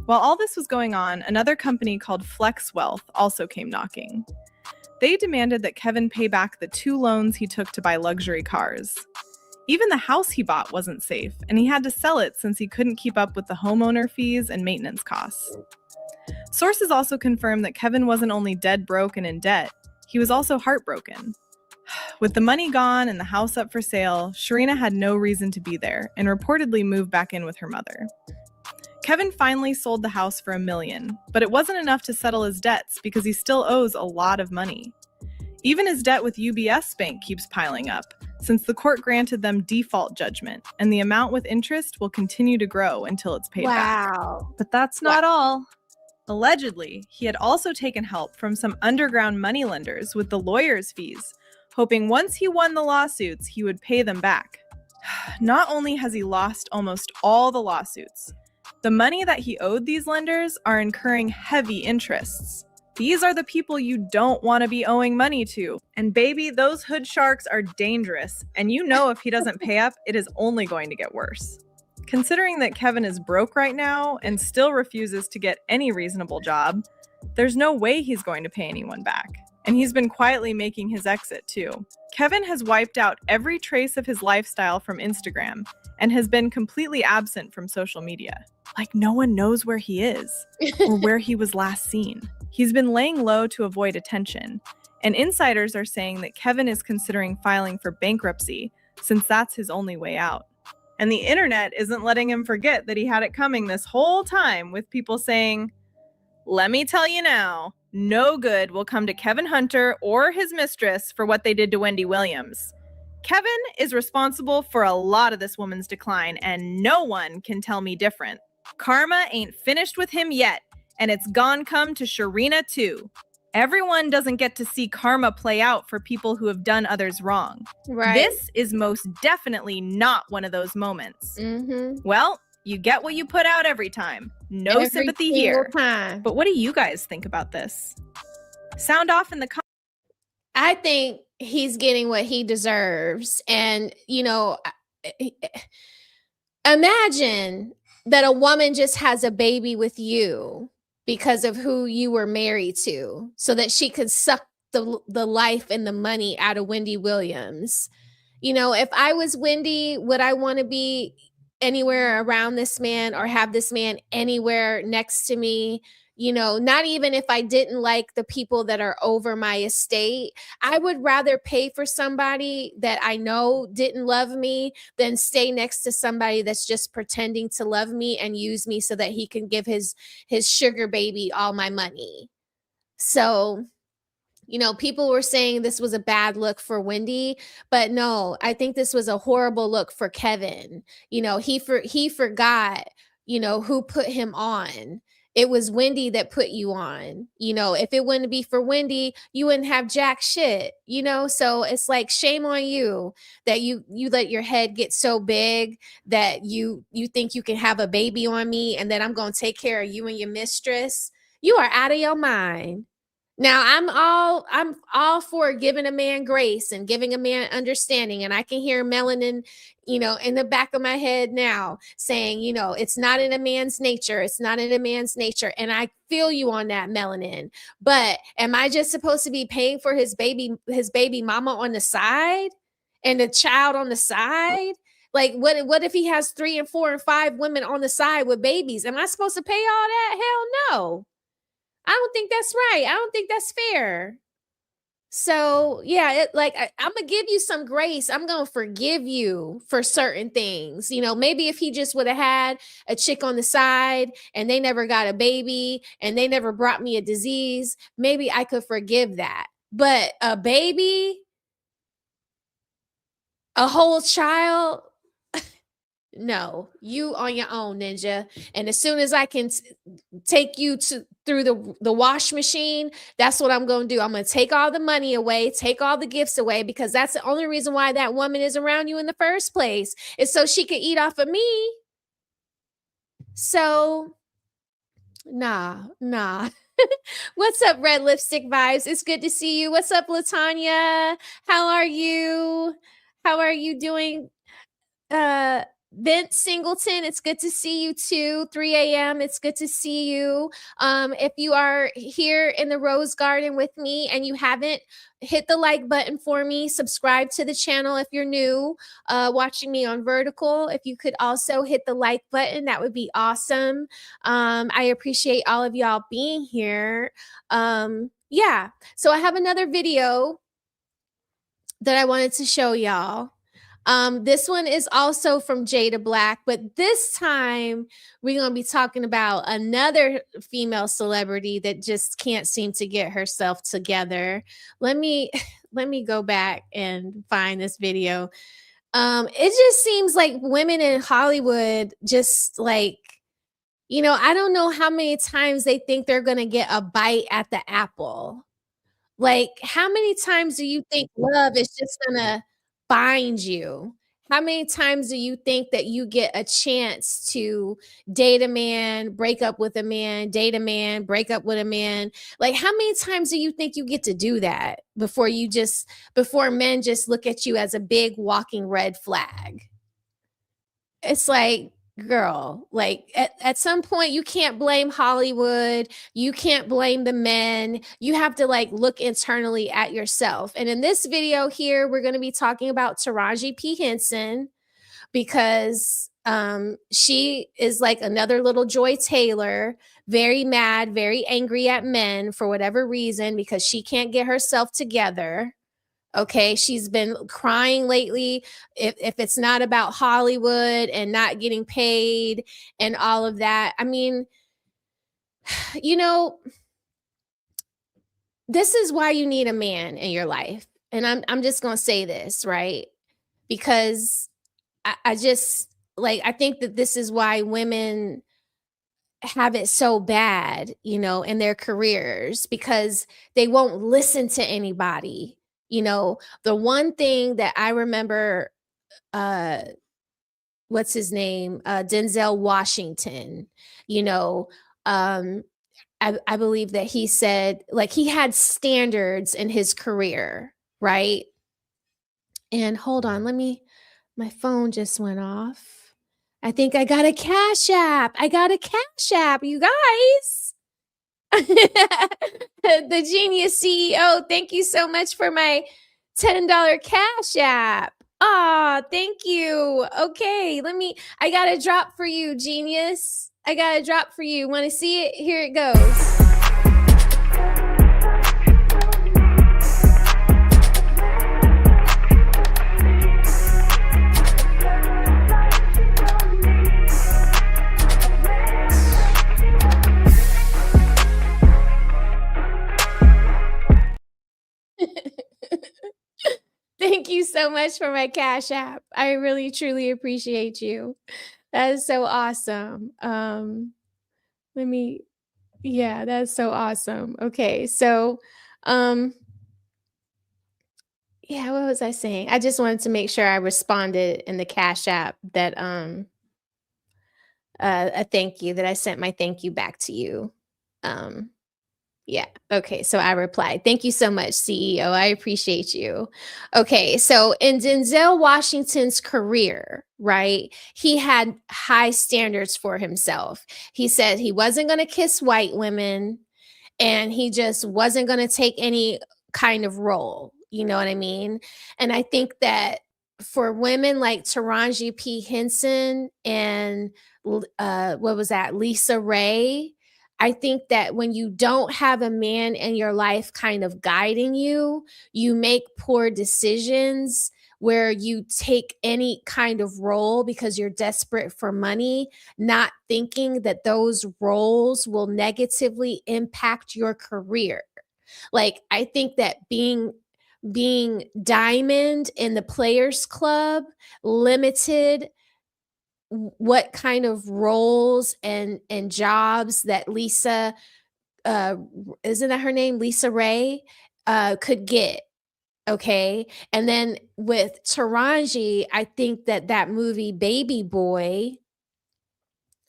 While all this was going on, another company called Flex Wealth also came knocking. They demanded that Kevin pay back the 2 loans he took to buy luxury cars. Even the house he bought wasn't safe, and he had to sell it since he couldn't keep up with the homeowner fees and maintenance costs. Sources also confirmed that Kevin wasn't only dead broke and in debt, he was also heartbroken. With the money gone and the house up for sale, Sharina had no reason to be there and reportedly moved back in with her mother. Kevin finally sold the house for $1 million, but it wasn't enough to settle his debts because he still owes a lot of money. Even his debt with UBS Bank keeps piling up, since the court granted them default judgment, and the amount with interest will continue to grow until it's paid back. Wow. But that's not all. Allegedly, he had also taken help from some underground moneylenders with the lawyers' fees, hoping once he won the lawsuits, he would pay them back. Not only has he lost almost all the lawsuits, the money that he owed these lenders are incurring heavy interests. These are the people you don't want to be owing money to. And baby, those hood sharks are dangerous. And you know if he doesn't pay up, it is only going to get worse. Considering that Kevin is broke right now and still refuses to get any reasonable job, there's no way he's going to pay anyone back. And he's been quietly making his exit too. Kevin has wiped out every trace of his lifestyle from Instagram and has been completely absent from social media. Like no one knows where he is or where he was last seen. He's been laying low to avoid attention, and insiders are saying that Kevin is considering filing for bankruptcy since that's his only way out. And the internet isn't letting him forget that he had it coming this whole time, with people saying, "Let me tell you now, no good will come to Kevin Hunter or his mistress for what they did to Wendy Williams. Kevin is responsible for a lot of this woman's decline, and no one can tell me different. Karma ain't finished with him yet, and it's gone come to Sharina too. Everyone doesn't get to see karma play out for people who have done others wrong. Right. This is most definitely not one of those moments. Well, you get what you put out every time. No Every sympathy single here. time. But what do you guys think about this? Sound off in the comments. I think he's getting what he deserves. And, you know, imagine that a woman just has a baby with you because of who you were married to, so that she could suck the life and the money out of Wendy Williams. You know, if I was Wendy, would I want to be anywhere around this man or have this man anywhere next to me? You know, not even if I didn't like the people that are over my estate. I would rather pay for somebody that I know didn't love me than stay next to somebody that's just pretending to love me and use me so that he can give his sugar baby all my money. So, you know, people were saying this was a bad look for Wendy, but no, I think this was a horrible look for Kevin. You know, he forgot, you know, who put him on. It was Wendy that put you on. You know, if it wouldn't be for Wendy, you wouldn't have jack shit, you know? So it's like, shame on you that you let your head get so big that you think you can have a baby on me and that I'm going to take care of you and your mistress. You are out of your mind. Now, I'm all for giving a man grace and giving a man understanding. And I can hear Melanin, you know, in the back of my head now saying, you know, it's not in a man's nature. It's not in a man's nature. And I feel you on that, Melanin. But am I just supposed to be paying for his baby mama on the side and the child on the side? Like, what if he has 3 and 4 and 5 women on the side with babies? Am I supposed to pay all that? Hell no. I don't think that's right. I don't think that's fair. So yeah, I'm gonna give you some grace. I'm gonna forgive you for certain things. You know, maybe if he just would have had a chick on the side and they never got a baby and they never brought me a disease, maybe I could forgive that. But a baby, a whole child, no, you on your own, Ninja. And as soon as I can take you through the wash machine, that's what I'm going to do. I'm going to take all the money away, take all the gifts away, because that's the only reason why that woman is around you in the first place, is so she could eat off of me. So nah. What's up, Red Lipstick Vibes? It's good to see you. What's up, Latanya? How are you? How are you doing? Vince Singleton, it's good to see you too. 3 a.m. It's good to see you. If you are here in the Rose Garden with me and you haven't hit the like button for me, subscribe to the channel if you're new, watching me on Vertical. If you could also hit the like button, that would be awesome. I appreciate all of y'all being here. Yeah, so I have another video that I wanted to show y'all. This one is also from Jada Black, but this time we're going to be talking about another female celebrity that just can't seem to get herself together. Let me go back and find this video. It just seems like women in Hollywood just like, you know, I don't know how many times they think they're going to get a bite at the apple. Like, how many times do you think love is just going to find you? How many times do you think that you get a chance to date a man, break up with a man, date a man, break up with a man? Like, how many times do you think you get to do that before men just look at you as a big walking red flag? It's like, girl, like at some point you can't blame Hollywood. You can't blame the men. You have to like look internally at yourself. And in this video here, we're going to be talking about Taraji P. Henson, because she is like another little Joy Taylor, very mad, very angry at men for whatever reason, because she can't get herself together. Okay, she's been crying lately. If it's not about Hollywood and not getting paid and all of that, I mean, you know, this is why you need a man in your life. And I'm just gonna say this, right? Because I just like, I think that this is why women have it so bad, you know, in their careers, because they won't listen to anybody. You know, the one thing that I remember, what's his name? Denzel Washington, you know, I believe that he said, like, he had standards in his career, right? And hold on, my phone just went off. I think I got a Cash App. You guys. The Genius CEO, thank you so much for my $10 Cash App. Ah, thank you. Okay, I got a drop for you, Genius. I got a drop for you. Want to see it? Here it goes. Thank you so much for my Cash App. I really, truly appreciate you. That is so awesome. Yeah, that's so awesome. Okay, so, yeah, what was I saying? I just wanted to make sure I responded in the Cash App that, a thank you, that I sent my thank you back to you. Yeah. Okay. So I replied, thank you so much, CEO. I appreciate you. Okay. So in Denzel Washington's career, right, he had high standards for himself. He said he wasn't going to kiss white women, and he just wasn't going to take any kind of role. You know what I mean? And I think that for women like Taraji P. Henson and what was that, Lisa Ray, I think that when you don't have a man in your life kind of guiding you, you make poor decisions where you take any kind of role because you're desperate for money, not thinking that those roles will negatively impact your career. Like, I think that being diamond in the Players Club limited what kind of roles and jobs that Lisa uh, isn't that her name? Lisa Ray, could get. Okay. And then with Taraji, I think that that movie Baby Boy,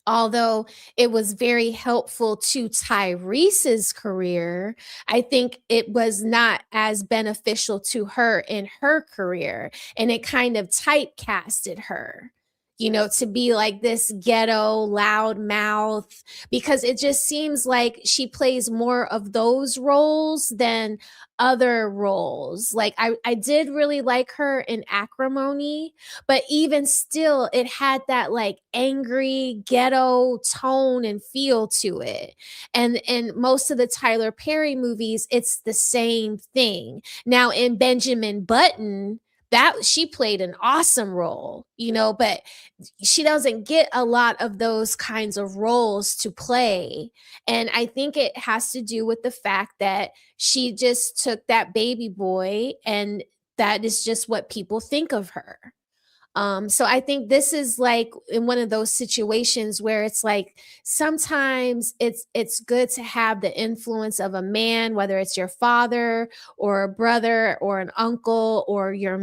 although it was very helpful to Tyrese's career, I think it was not as beneficial to her in her career. And it kind of typecasted her, to be like this ghetto, loud mouth, because it just seems like she plays more of those roles than other roles. Like I did really like her in Acrimony, but even still it had that like angry ghetto tone and feel to it. And most of the Tyler Perry movies, it's the same thing. Now in Benjamin Button, that she played an awesome role, but she doesn't get a lot of those kinds of roles to play. And I think it has to do with the fact that she just took that baby boy, and that is just what people think of her. So I think this is like in one of those situations where it's like sometimes it's good to have the influence of a man, whether it's your father or a brother or an uncle or your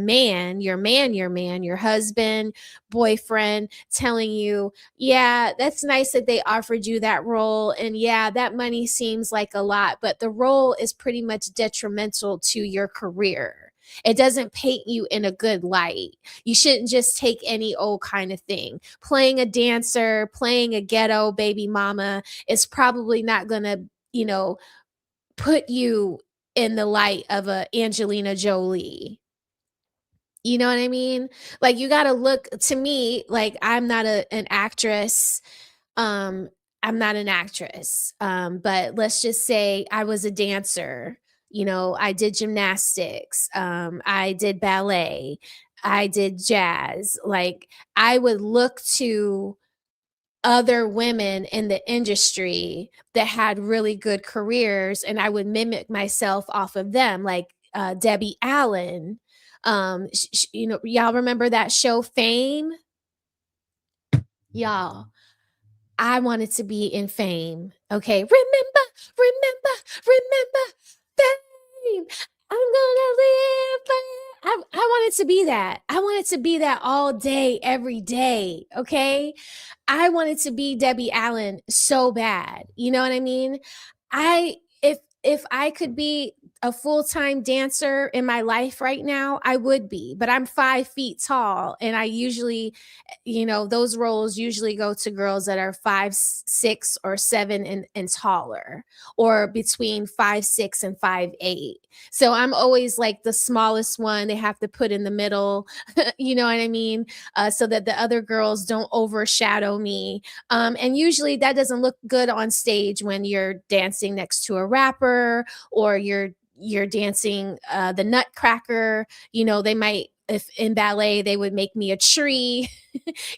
husband, boyfriend, telling you, yeah, that's nice that they offered you that role, and yeah, that money seems like a lot, but the role is pretty much detrimental to your career. It doesn't paint you in a good light. You shouldn't just take any old kind of thing. Playing a dancer, playing a ghetto baby mama is probably not going to, put you in the light of a Angelina Jolie. You know what I mean? Like you got to look, to me, like I'm not an actress. I'm not an actress. But let's just say I was a dancer. I did gymnastics. I did ballet. I did jazz. Like I would look to other women in the industry that had really good careers, and I would mimic myself off of them, like Debbie Allen. Y'all remember that show Fame? Y'all, I wanted to be in Fame. Okay. Remember, Fame. I'm gonna live. I wanted to be that. I wanted to be that all day, every day. Okay. I wanted to be Debbie Allen so bad. You know what I mean? If I could be a full-time dancer in my life right now, I would be, but I'm 5 feet tall. And I usually, those roles usually go to girls that are 5, 6 or 7 and taller, or between 5, 6 and 5, 8. So I'm always like the smallest one they have to put in the middle. You know what I mean? So that the other girls don't overshadow me. And usually that doesn't look good on stage when you're dancing next to a rapper, or you're dancing the Nutcracker. They might, if in ballet, they would make me a tree.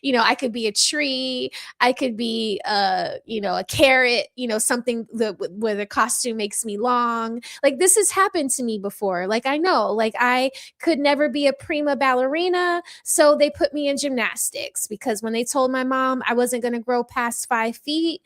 I could be a tree. I could be a carrot, something where the costume makes me long. Like this has happened to me before. Like I know, like I could never be a prima ballerina, so they put me in gymnastics, because when they told my mom I wasn't going to grow past 5 feet,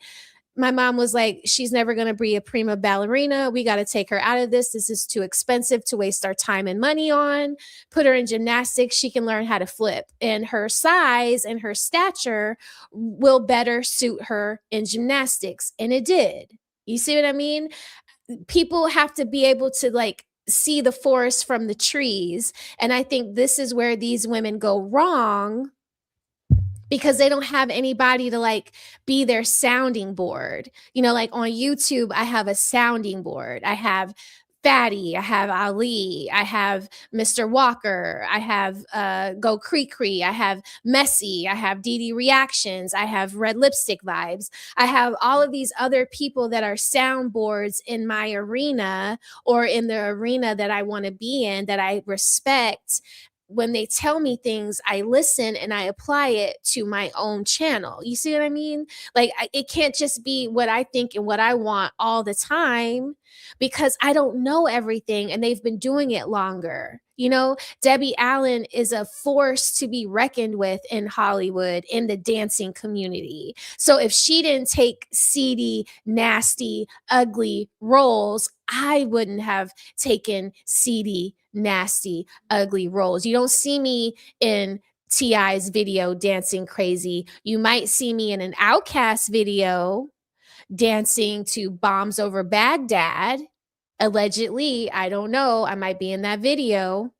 my mom was like, she's never going to be a prima ballerina. We got to take her out of this. This is too expensive to waste our time and money on. Put her in gymnastics. She can learn how to flip. And her size and her stature will better suit her in gymnastics. And it did. You see what I mean? People have to be able to like see the forest from the trees. And I think this is where these women go wrong, because they don't have anybody to like be their sounding board. Like on YouTube, I have a sounding board. I have Fatty, I have Ali, I have Mr. Walker, I have Go Cree, I have Messy, I have DD Reactions, I have Red Lipstick Vibes. I have all of these other people that are soundboards in my arena, or in the arena that I want to be in, that I respect. when they tell me things, I listen and I apply it to my own channel. You see what I mean? Like, it can't just be what I think and what I want all the time, because I don't know everything and they've been doing it longer. You know, Debbie Allen is a force to be reckoned with in Hollywood, in the dancing community. So if she didn't take seedy, nasty, ugly roles, I wouldn't have taken seedy, nasty, ugly roles. You don't see me in T.I.'s video dancing crazy. You might see me in an Outkast video dancing to Bombs Over Baghdad. Allegedly, I don't know. I might be in that video.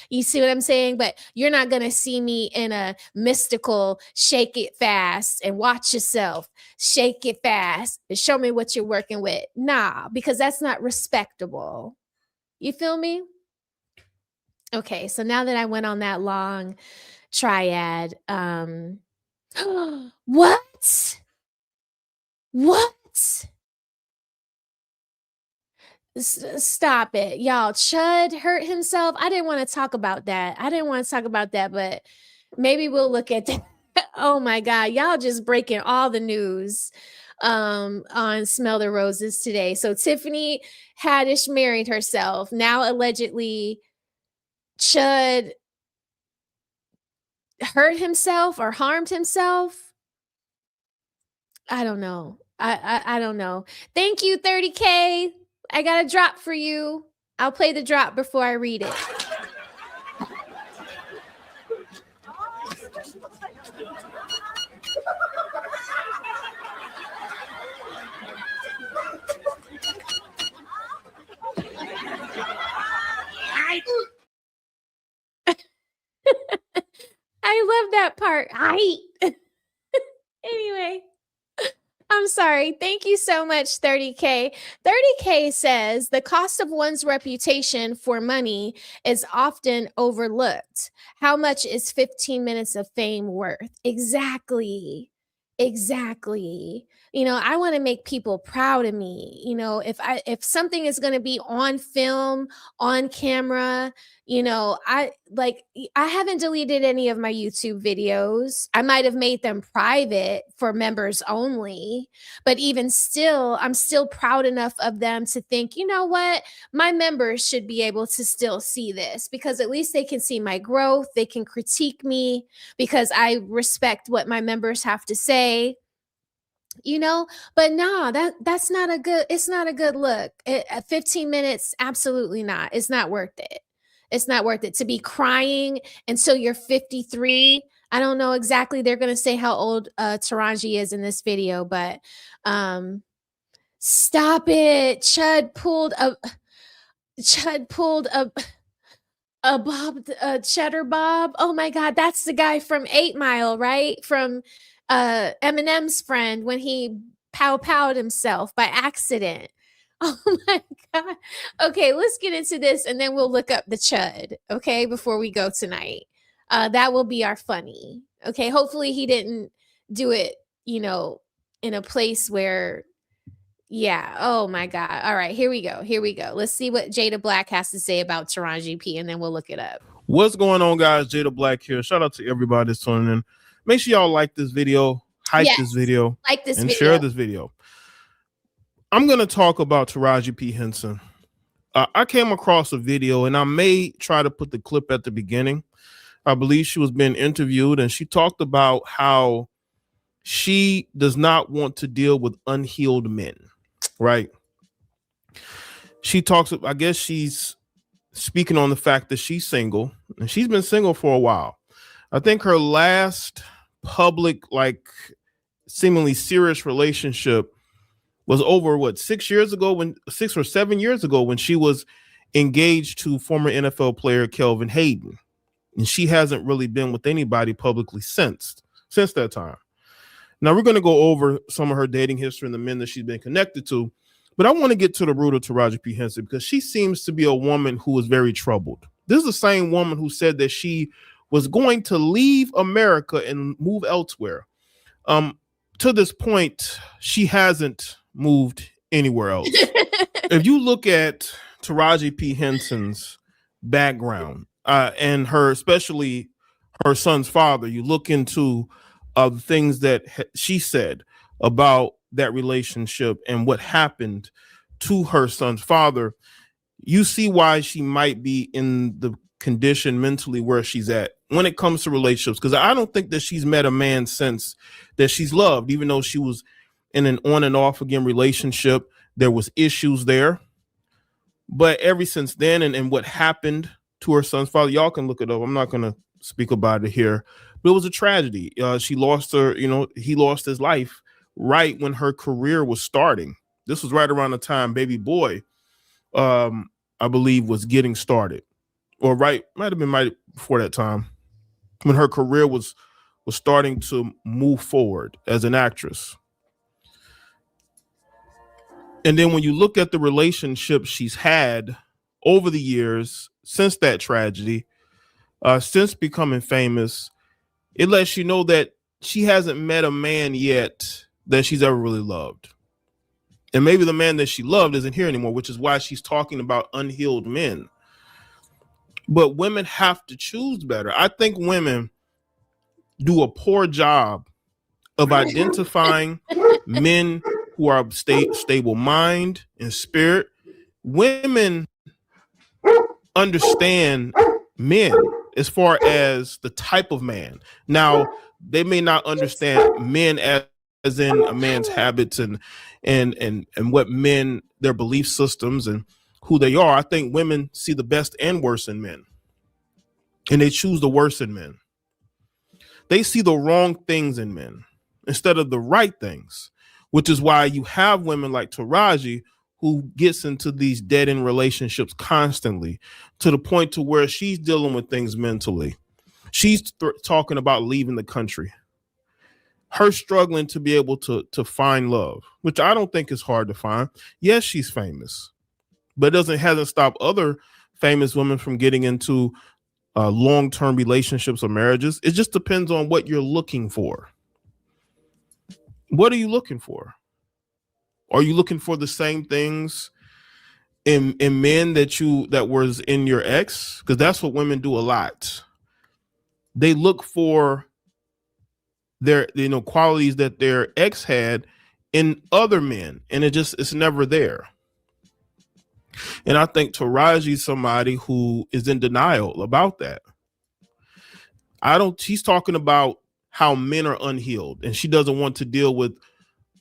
You see what I'm saying? But you're not going to see me in a mystical shake it fast and watch yourself, shake it fast and show me what you're working with. Nah, because that's not respectable. You feel me? Okay, so now that I went on that long triad, what? Stop it, y'all. Chud hurt himself. I didn't want to talk about that. But maybe we'll look at that. Oh my God, y'all just breaking all the news on Smell the Roses today. So Tiffany Haddish married herself. Now allegedly Chud hurt himself or harmed himself. I don't know. I don't know. Thank you, 30K. I got a drop for you. I'll play the drop before I read it. I love that part. Anyway. I'm sorry. Thank you so much, 30K. 30K says the cost of one's reputation for money is often overlooked. How much is 15 minutes of fame worth? Exactly. You know, I want to make people proud of me. You know, if something is going to be on film, on camera, you know, I haven't deleted any of my YouTube videos. I might have made them private for members only, but even still, I'm still proud enough of them to think, you know what, my members should be able to still see this, because at least they can see my growth. They can critique me because I respect what my members have to say. You know, but no, it's not a good look. At 15 minutes, absolutely not. It's not worth it. It's not worth it to be crying until you're 53. I don't know exactly. They're going to say how old Taraji is in this video, but stop it. Chud pulled a Bob, Cheddar Bob. Oh my God. That's the guy from 8 Mile, right? From Eminem's friend, when he powed himself by accident. Oh my God. Okay, let's get into this and then we'll look up the chud, okay, before we go tonight. That will be our funny. Okay, hopefully he didn't do it, you know, in a place where, yeah. Oh my God. All right, here we go. Let's see what Jada Black has to say about Taraji P, and then we'll look it up. What's going on, guys? Jada Black here. Shout out to everybody that's tuning in. Make sure y'all like this video, this video, and share this video. I'm going to talk about Taraji P. Henson. I came across a video, and I may try to put the clip at the beginning. I believe she was being interviewed, and she talked about how she does not want to deal with unhealed men, right? She talks, I guess she's speaking on the fact that she's single, and she's been single for a while. I think her last public, like, seemingly serious relationship was over 6 or 7 years ago when she was engaged to former NFL player Kelvin Hayden, and she hasn't really been with anybody publicly since that time. Now we're going to go over some of her dating history and the men that she's been connected to, but I want to get to the root of Taraji P. Henson because she seems to be a woman who is very troubled. This is the same woman who said that she was going to leave America and move elsewhere. To this point, she hasn't moved anywhere else. If you look at Taraji P. Henson's background, and especially her son's father. You look into the things that she said about that relationship and what happened to her son's father. You see why she might be in the condition mentally where she's at when it comes to relationships. Because I don't think that she's met a man since that she's loved, even though she was in an on and off again relationship. There was issues there. But ever since then, and what happened to her son's father, y'all can look it up. I'm not going to speak about it here, but it was a tragedy. She lost he lost his life right when her career was starting. This was right around the time Baby Boy, I believe, was getting started, or might have been before that time, when her career was starting to move forward as an actress. And then when you look at the relationship she's had over the years since that tragedy, since becoming famous, it lets you know that she hasn't met a man yet that she's ever really loved. And maybe the man that she loved isn't here anymore, which is why she's talking about unhealed men. But women have to choose better. I think women do a poor job of identifying men who are stable mind and spirit. Women understand men as far as the type of man. Now, they may not understand men as in a man's habits and what men, their belief systems and who they are. I think women see the best and worst in men, and they choose the worst in men. They see the wrong things in men instead of the right things, which is why you have women like Taraji, who gets into these dead-end relationships constantly, to the point to where she's dealing with things mentally. She's talking about leaving the country. Her struggling to be able to find love, which I don't think is hard to find. Yes, she's famous, but it hasn't stopped other famous women from getting into long-term relationships or marriages. It just depends on what you're looking for. What are you looking for? Are you looking for the same things in men that was in your ex? Because that's what women do a lot. They look for their qualities that their ex had in other men, and it's never there. And I think Taraji is somebody who is in denial about that. She's talking about how men are unhealed, and she doesn't want to deal with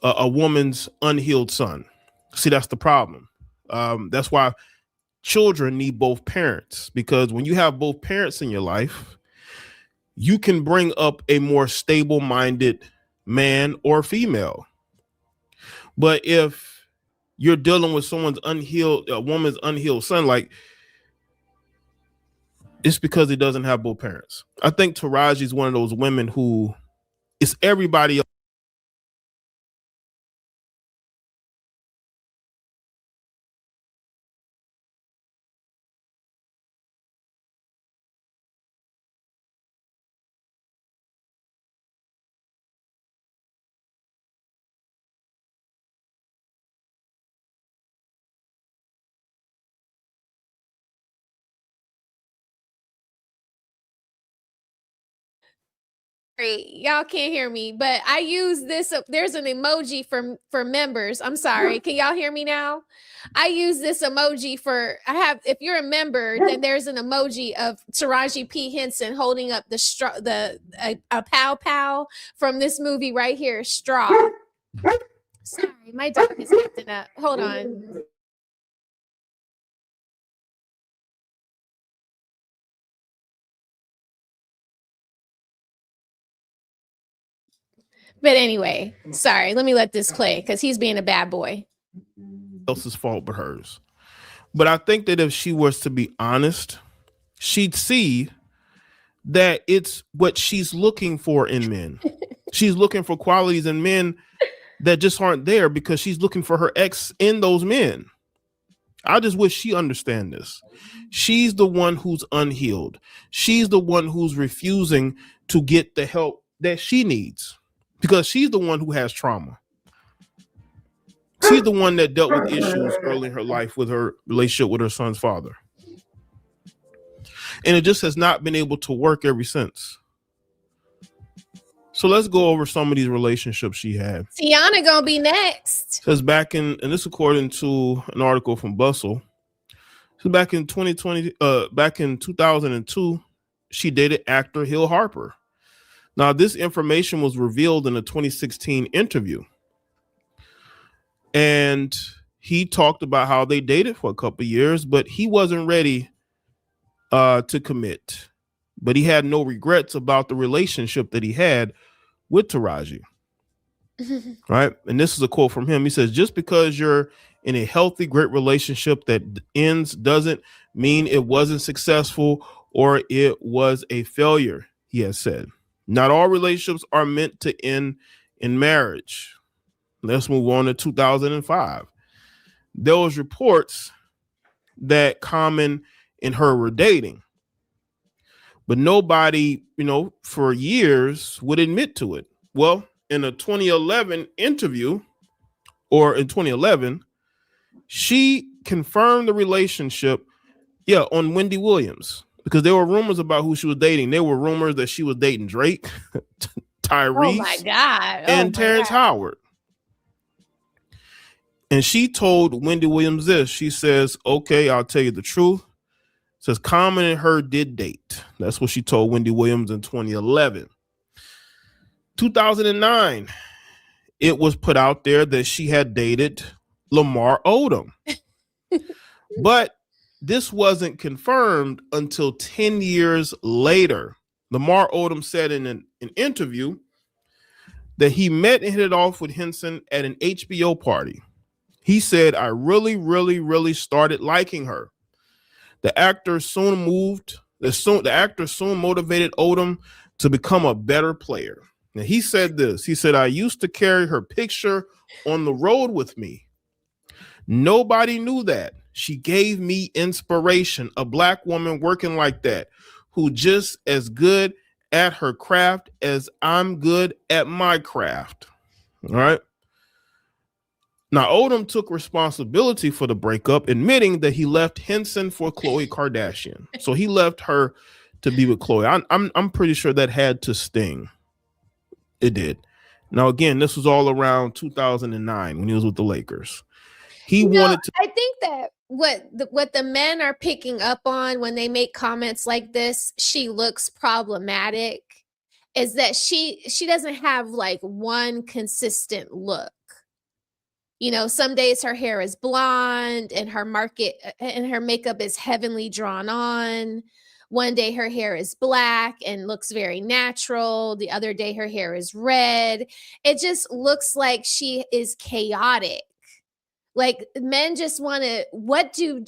a woman's unhealed son. See, that's the problem. That's why children need both parents, because when you have both parents in your life, you can bring up a more stable-minded man or female. But if you're dealing with a woman's unhealed son, like, it's because he doesn't have both parents. I think Taraji is one of those women who it's everybody else. Y'all can't hear me, but I use this. There's an emoji for members. I'm sorry. Can y'all hear me now? I use this emoji if you're a member, then there's an emoji of Taraji P. Henson holding up a pow pow from this movie right here, Straw. Sorry, my dog is acting up. Hold on. But anyway, sorry, let me let this play because he's being a bad boy. Else's fault but hers. But I think that if she was to be honest, she'd see that it's what she's looking for in men. She's looking for qualities in men that just aren't there because she's looking for her ex in those men. I just wish she understand this. She's the one who's unhealed. She's the one who's refusing to get the help that she needs, because she's the one who has trauma. She's the one that dealt with issues early in her life with her relationship with her son's father. And it just has not been able to work ever since. So let's go over some of these relationships she had. Tiana gonna be next. It says back in, and this according to an article from Bustle. So back in 2002, she dated actor Hill Harper. Now, this information was revealed in a 2016 interview. And he talked about how they dated for a couple of years, but he wasn't ready to commit. But he had no regrets about the relationship that he had with Taraji. Right? And this is a quote from him. He says, just because you're in a healthy, great relationship that ends doesn't mean it wasn't successful or it was a failure, he has said. Not all relationships are meant to end in marriage. Let's move on to 2005. There was reports that Common and her were dating, but nobody, for years would admit to it. Well, in a 2011 interview, or in 2011, she confirmed the relationship, on Wendy Williams, because there were rumors about who she was dating. There were rumors that she was dating Drake, Tyrese, Oh my God. and Terrence Howard. And she told Wendy Williams this. She says, okay, I'll tell you the truth. Says Common and her did date. That's what she told Wendy Williams in 2011. 2009, it was put out there that she had dated Lamar Odom. But this wasn't confirmed until 10 years later. Lamar Odom said in an interview that he met and hit it off with Henson at an HBO party. He said, I really, really, really started liking her. The actor soon motivated Odom to become a better player. Now, he said this. He said, I used to carry her picture on the road with me. Nobody knew that. She gave me inspiration. A black woman working like that, who just as good at her craft as I'm good at my craft. All right. Now, Odom took responsibility for the breakup, admitting that he left Henson for Khloe Kardashian. So he left her to be with Khloe. I'm pretty sure that had to sting. It did. Now, again, this was all around 2009 when he was with the Lakers. He wanted to. I think that what the men are picking up on when they make comments like this, she looks problematic, is that she doesn't have like one consistent look. Some days her hair is blonde and her makeup is heavily drawn on. One day her hair is black and looks very natural. The other day her hair is red. It just looks like she is chaotic. Like men just want to, what do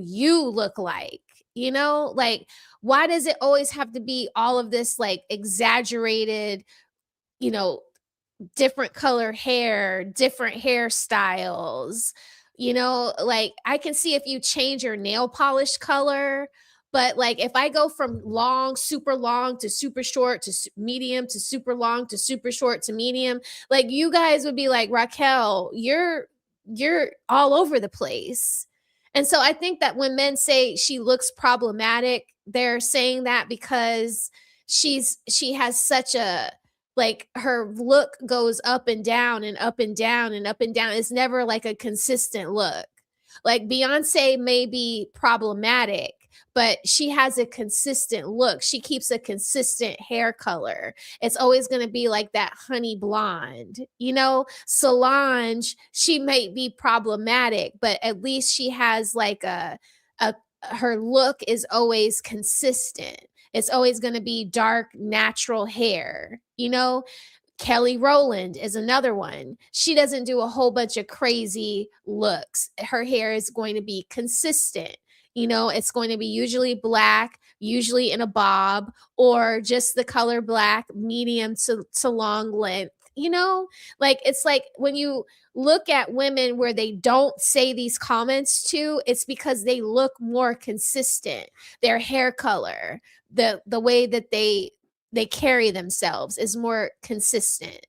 you look like? Like, why does it always have to be all of this like exaggerated, different color hair, different hairstyles, like I can see if you change your nail polish color, but like if I go from long, super long to super short to medium to super long to super short to medium, like you guys would be like, Raquel, you're all over the place. And so I think that when men say she looks problematic, they're saying that because she has such a, like her look goes up and down and up and down and up and down. It's never like a consistent look. Like Beyonce may be problematic, but she has a consistent look. She keeps a consistent hair color. It's always going to be like that honey blonde. Solange, she may be problematic, but at least she has like her look is always consistent. It's always going to be dark, natural hair. Kelly Rowland is another one. She doesn't do a whole bunch of crazy looks. Her hair is going to be consistent. It's going to be usually black, usually in a bob, or just the color black, medium to long length. Like it's like when you look at women where they don't say these comments to, it's because they look more consistent. Their hair color, the way that they carry themselves is more consistent.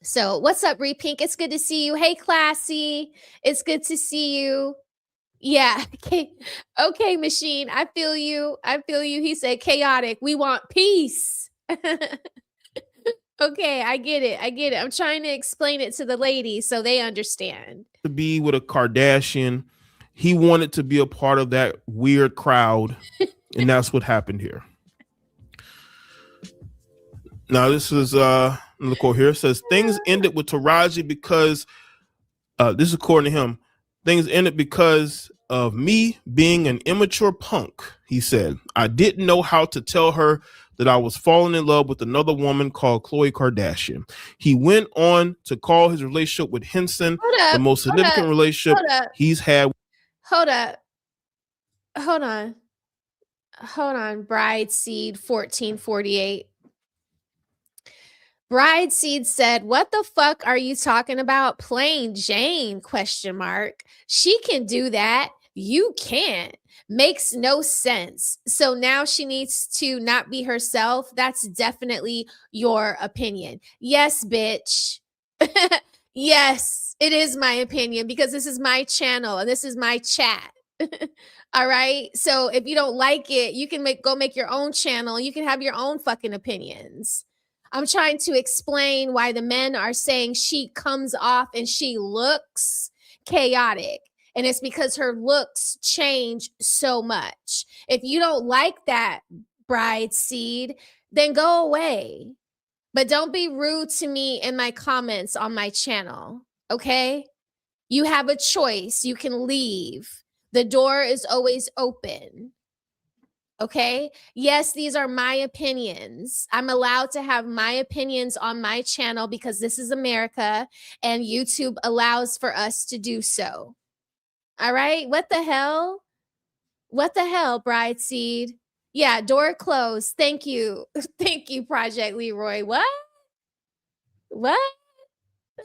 So what's up, Repink? It's good to see you. Hey, Classy. It's good to see you. Yeah. Okay, machine. I feel you. He said chaotic. We want peace. Okay, I get it. I'm trying to explain it to the ladies so they understand. To be with a Kardashian, he wanted to be a part of that weird crowd, and that's what happened here. Now, this is another quote here. It says, things ended with Taraji because, this is according to him, things ended because of me being an immature punk, he said. I didn't know how to tell her that I was falling in love with another woman called Khloe Kardashian. He went on to call his relationship with Henson the most significant relationship he's had. Hold on. Bride Seed 1448. Bride Seed said, what the fuck are you talking about? Plain Jane, ? She can do that. You can't. Makes no sense. So now she needs to not be herself. That's definitely your opinion. Yes, bitch. Yes, it is my opinion because this is my channel and this is my chat. All right. So if you don't like it, you can go make your own channel. You can have your own fucking opinions. I'm trying to explain why the men are saying she comes off and she looks chaotic. And it's because her looks change so much. If you don't like that, Bride Seed, then go away. But don't be rude to me in my comments on my channel, okay? You have a choice. You can leave. The door is always open, okay? Yes, these are my opinions. I'm allowed to have my opinions on my channel because this is America and YouTube allows for us to do so. All right. What the hell? What the hell, Bride Seed? Yeah, door closed. Thank you. Thank you, Project Leroy. What? What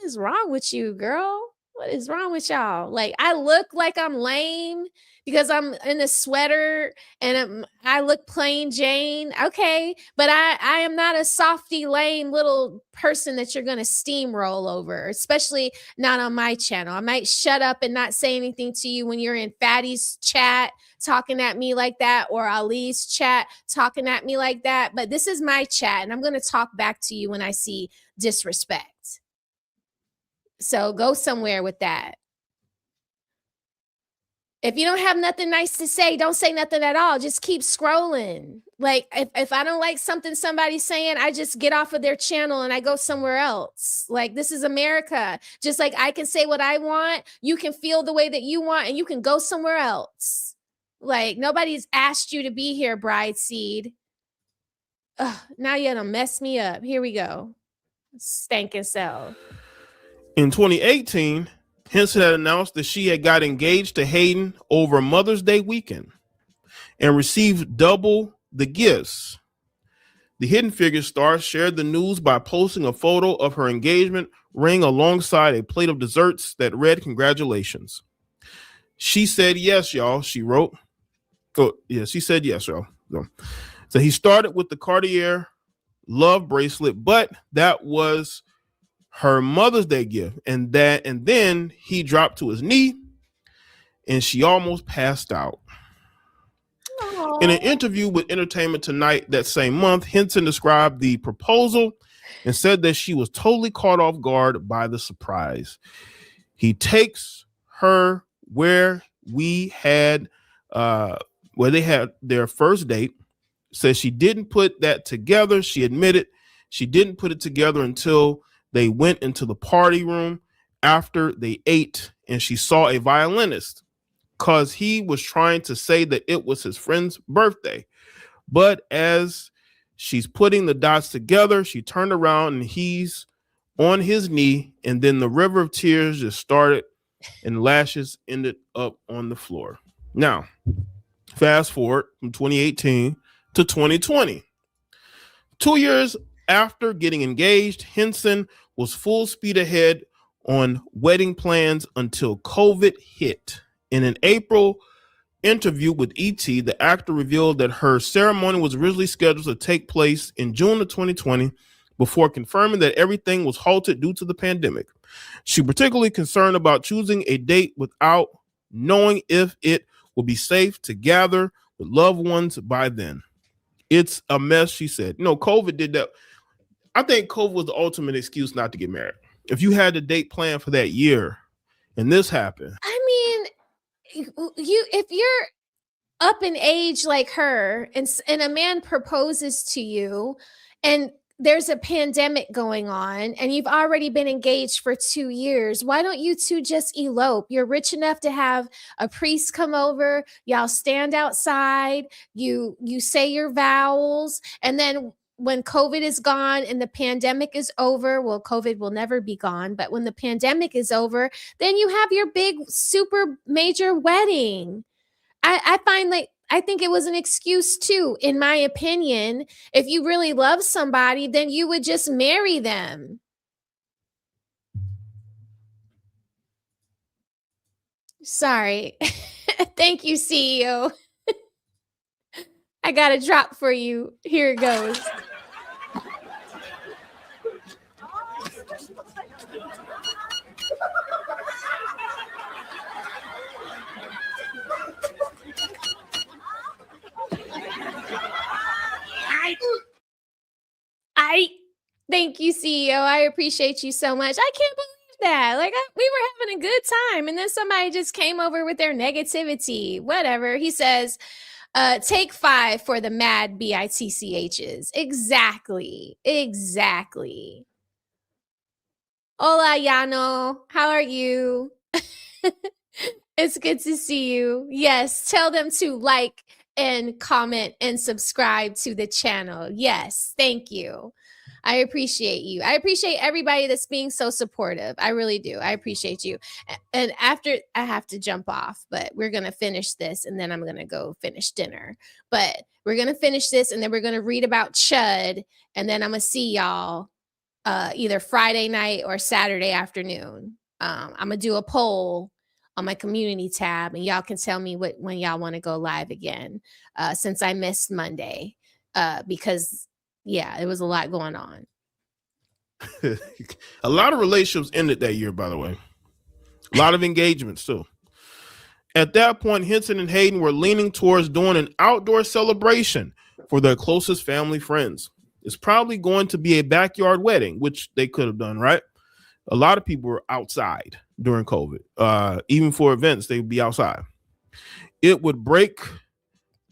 is wrong with you, girl? What is wrong with y'all? Like, I look like I'm lame because I'm in a sweater and I look plain Jane. Okay. But I am not a softy, lame little person that you're going to steamroll over, especially not on my channel. I might shut up and not say anything to you when you're in Fatty's chat talking at me like that or Ali's chat talking at me like that. But this is my chat and I'm going to talk back to you when I see disrespect. So go somewhere with that. If you don't have nothing nice to say, don't say nothing at all. Just keep scrolling. Like if I don't like something somebody's saying, I just get off of their channel and I go somewhere else. Like, this is America. Just like I can say what I want, you can feel the way that you want and you can go somewhere else. Like, nobody's asked you to be here, Bride Seed. Ugh, now you're gonna mess me up. Here we go. Stankin' cell. In 2018, Henson had announced that she had got engaged to Hayden over Mother's Day weekend and received double the gifts. The Hidden Figures star shared the news by posting a photo of her engagement ring alongside a plate of desserts that read, "Congratulations." She said yes, y'all, she wrote. Oh, yeah, she said yes, y'all. So he started with the Cartier love bracelet, but that was her Mother's Day gift, and then he dropped to his knee and she almost passed out. Aww. In an interview with Entertainment Tonight that same month, Henson described the proposal and said that she was totally caught off guard by the surprise. He takes her where they had their first date, says she didn't put that together. She admitted she didn't put it together until they went into the party room after they ate and she saw a violinist because he was trying to say that it was his friend's birthday. But as she's putting the dots together, she turned around and he's on his knee, and then the river of tears just started and lashes ended up on the floor. Now, fast forward from 2018 to 2020. 2 years after getting engaged, Henson was full speed ahead on wedding plans until COVID hit. In an April interview with ET, the actor revealed that her ceremony was originally scheduled to take place in June of 2020 before confirming that everything was halted due to the pandemic. She particularly concerned about choosing a date without knowing if it will be safe to gather with loved ones by then. It's a mess, she said. COVID did that. I think COVID was the ultimate excuse not to get married. If you had the date planned for that year and this happened. I mean, if you're up in age like her and a man proposes to you and there's a pandemic going on and you've already been engaged for 2 years, why don't you two just elope? You're rich enough to have a priest come over, y'all stand outside, you say your vows, and then when COVID is gone and the pandemic is over, well, COVID will never be gone, but when the pandemic is over, then you have your big super major wedding. I think it was an excuse too, in my opinion. If you really love somebody, then you would just marry them. Sorry. Thank you, CEO. I got a drop for you. Here it goes. Thank you, CEO. I appreciate you so much. I can't believe that. Like, we were having a good time, and then somebody just came over with their negativity. Whatever. He says, take 5 for the mad BITCHs. Exactly. Hola, Yano. How are you? It's good to see you. Yes, tell them to like and comment and subscribe to the channel. Yes, thank you. I appreciate you. I appreciate everybody that's being so supportive. I really do. I appreciate you. And after, I have to jump off, but we're going to finish this and then I'm going to go finish dinner. But we're going to finish this and then we're going to read about Chud. And then I'm going to see y'all either Friday night or Saturday afternoon. I'm going to do a poll on my community tab and y'all can tell me when y'all want to go live again, since I missed Monday, because yeah, it was a lot going on. A lot of relationships ended that year, by the way. A lot of engagements too. At that point, Henson and Hayden were leaning towards doing an outdoor celebration for their closest family friends. It's probably going to be a backyard wedding, which they could have done, right? A lot of people were outside during COVID. Even for events, they would be outside. It would break.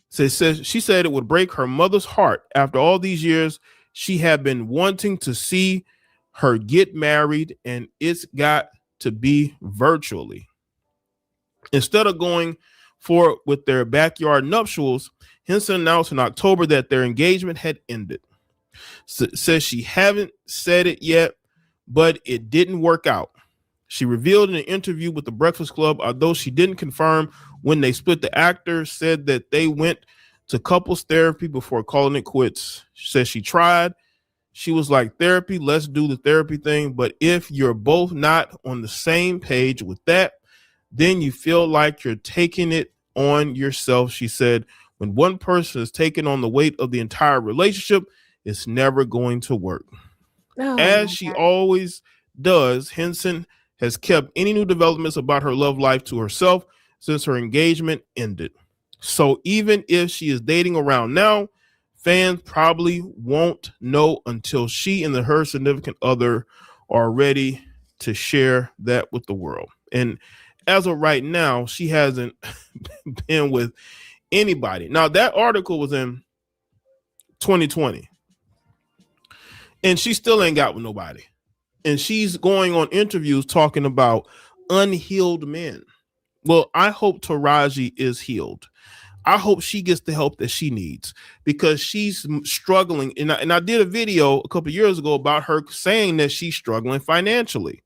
She said it would break her mother's heart. After all these years, she had been wanting to see her get married, and it's got to be virtually. Instead of going forward with their backyard nuptials, Henson announced in October that their engagement had ended. Says she haven't said it yet, but it didn't work out. She revealed in an interview with the Breakfast Club, although she didn't confirm when they split, the actor said that they went to couples therapy before calling it quits. She said she tried. She was like, therapy, let's do the therapy thing. But if you're both not on the same page with that, then you feel like you're taking it on yourself. She said, when one person is taking on the weight of the entire relationship, it's never going to work. As she always does, Henson has kept any new developments about her love life to herself since her engagement ended. So even if she is dating around now, fans probably won't know until she and her significant other are ready to share that with the world. And as of right now, she hasn't been with anybody. Now, that article was in 2020. And she still ain't got with nobody. And she's going on interviews talking about unhealed men. Well, I hope Taraji is healed. I hope she gets the help that she needs because she's struggling. And I did a video a couple of years ago about her saying that she's struggling financially.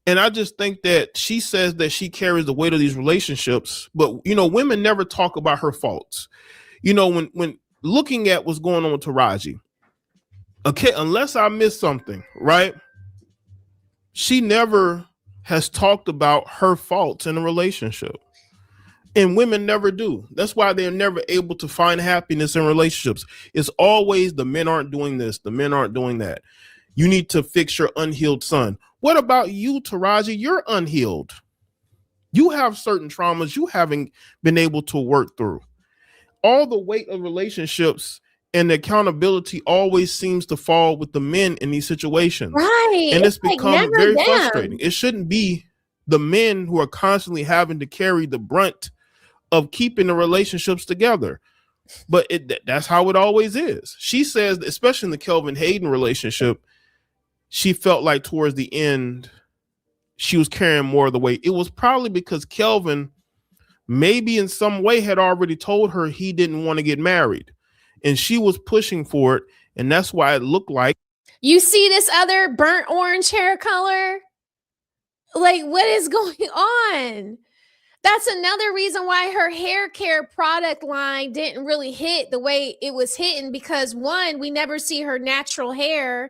And I just think that she says that she carries the weight of these relationships. But, women never talk about her faults. When looking at what's going on with Taraji, okay, unless I missed something, right? She never has talked about her faults in a relationship. And women never do. That's why they're never able to find happiness in relationships. It's always the men aren't doing this, the men aren't doing that. You need to fix your unhealed son. What about you, Taraji? You're unhealed. You have certain traumas you haven't been able to work through. All the weight of relationships and the accountability always seems to fall with the men in these situations. Right. And it's like become never very them. frustrating. It shouldn't be the men who are constantly having to carry the brunt of keeping the relationships together. But that's how it always is. She says, especially in the Kelvin Hayden relationship, she felt like towards the end, she was carrying more of the weight. It was probably because Kelvin maybe in some way had already told her he didn't want to get married. And she was pushing for it. And that's why it looked like. You see this other burnt orange hair color? Like, what is going on? That's another reason why her hair care product line didn't really hit the way it was hitting, because one, we never see her natural hair.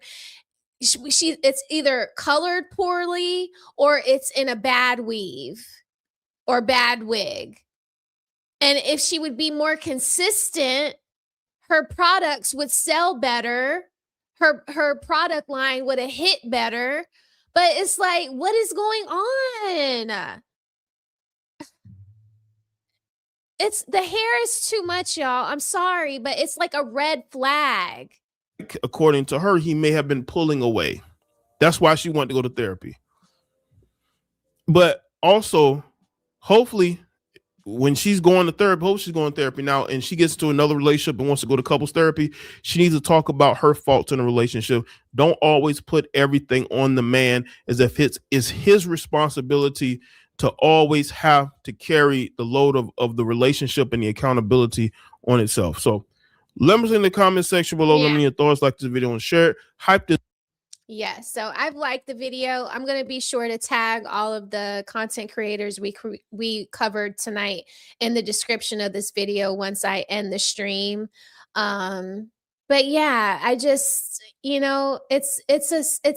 It's either colored poorly or it's in a bad weave or bad wig. And if she would be more consistent, her products would sell better. Her product line would have hit better. But it's like, what is going on? The hair is too much, y'all. I'm sorry, but it's like a red flag. According to her, he may have been pulling away. That's why she wanted to go to therapy. But also, hopefully, when she's going to therapy, now, and she gets to another relationship and wants to go to couples therapy, she needs to talk about her faults in the relationship. Don't always put everything on the man as if it's his responsibility to always have to carry the load of the relationship and the accountability on itself. So let us in the comment section below. Let me know your thoughts, like this video and share it. Hype this. Yes, so I've liked the video. I'm going to be sure to tag all of the content creators we covered tonight in the description of this video once I end the stream. But yeah, I just, it's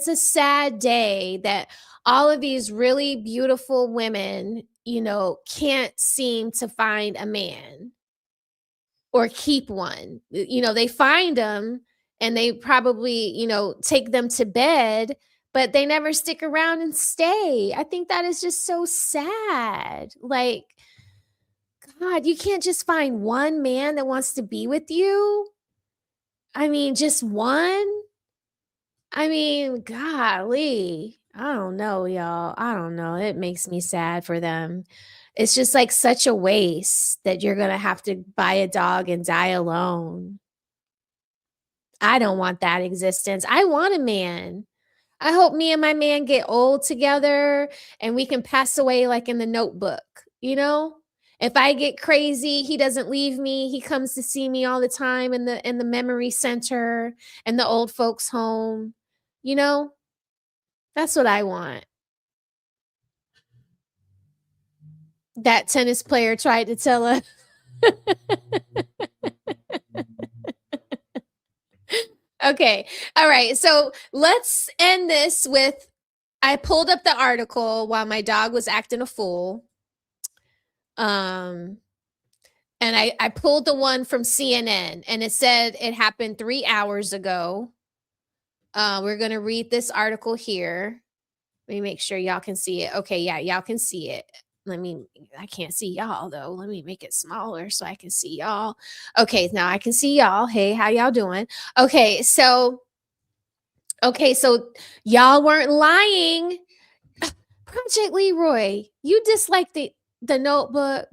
a sad day that all of these really beautiful women, can't seem to find a man or keep one. They find them and they probably, take them to bed, but they never stick around and stay. I think that is just so sad. Like, God, you can't just find one man that wants to be with you. I mean, just one. I mean, golly, I don't know, y'all. I don't know. It makes me sad for them. It's just like such a waste that you're going to have to buy a dog and die alone. I don't want that existence. I want a man. I hope me and my man get old together and we can pass away like in The Notebook, If I get crazy, he doesn't leave me. He comes to see me all the time in the memory center and the old folks home. That's what I want. That tennis player tried to tell us. Okay. All right. So let's end this with, I pulled up the article while my dog was acting a fool. And I pulled the one from CNN and it said it happened 3 hours ago. We're going to read this article here. Let me make sure y'all can see it. Okay. Yeah, y'all can see it. I can't see y'all though. Let me make it smaller so I can see y'all. Okay. Now I can see y'all. Hey, how y'all doing? Okay. So y'all weren't lying. Project Leroy, you disliked the Notebook.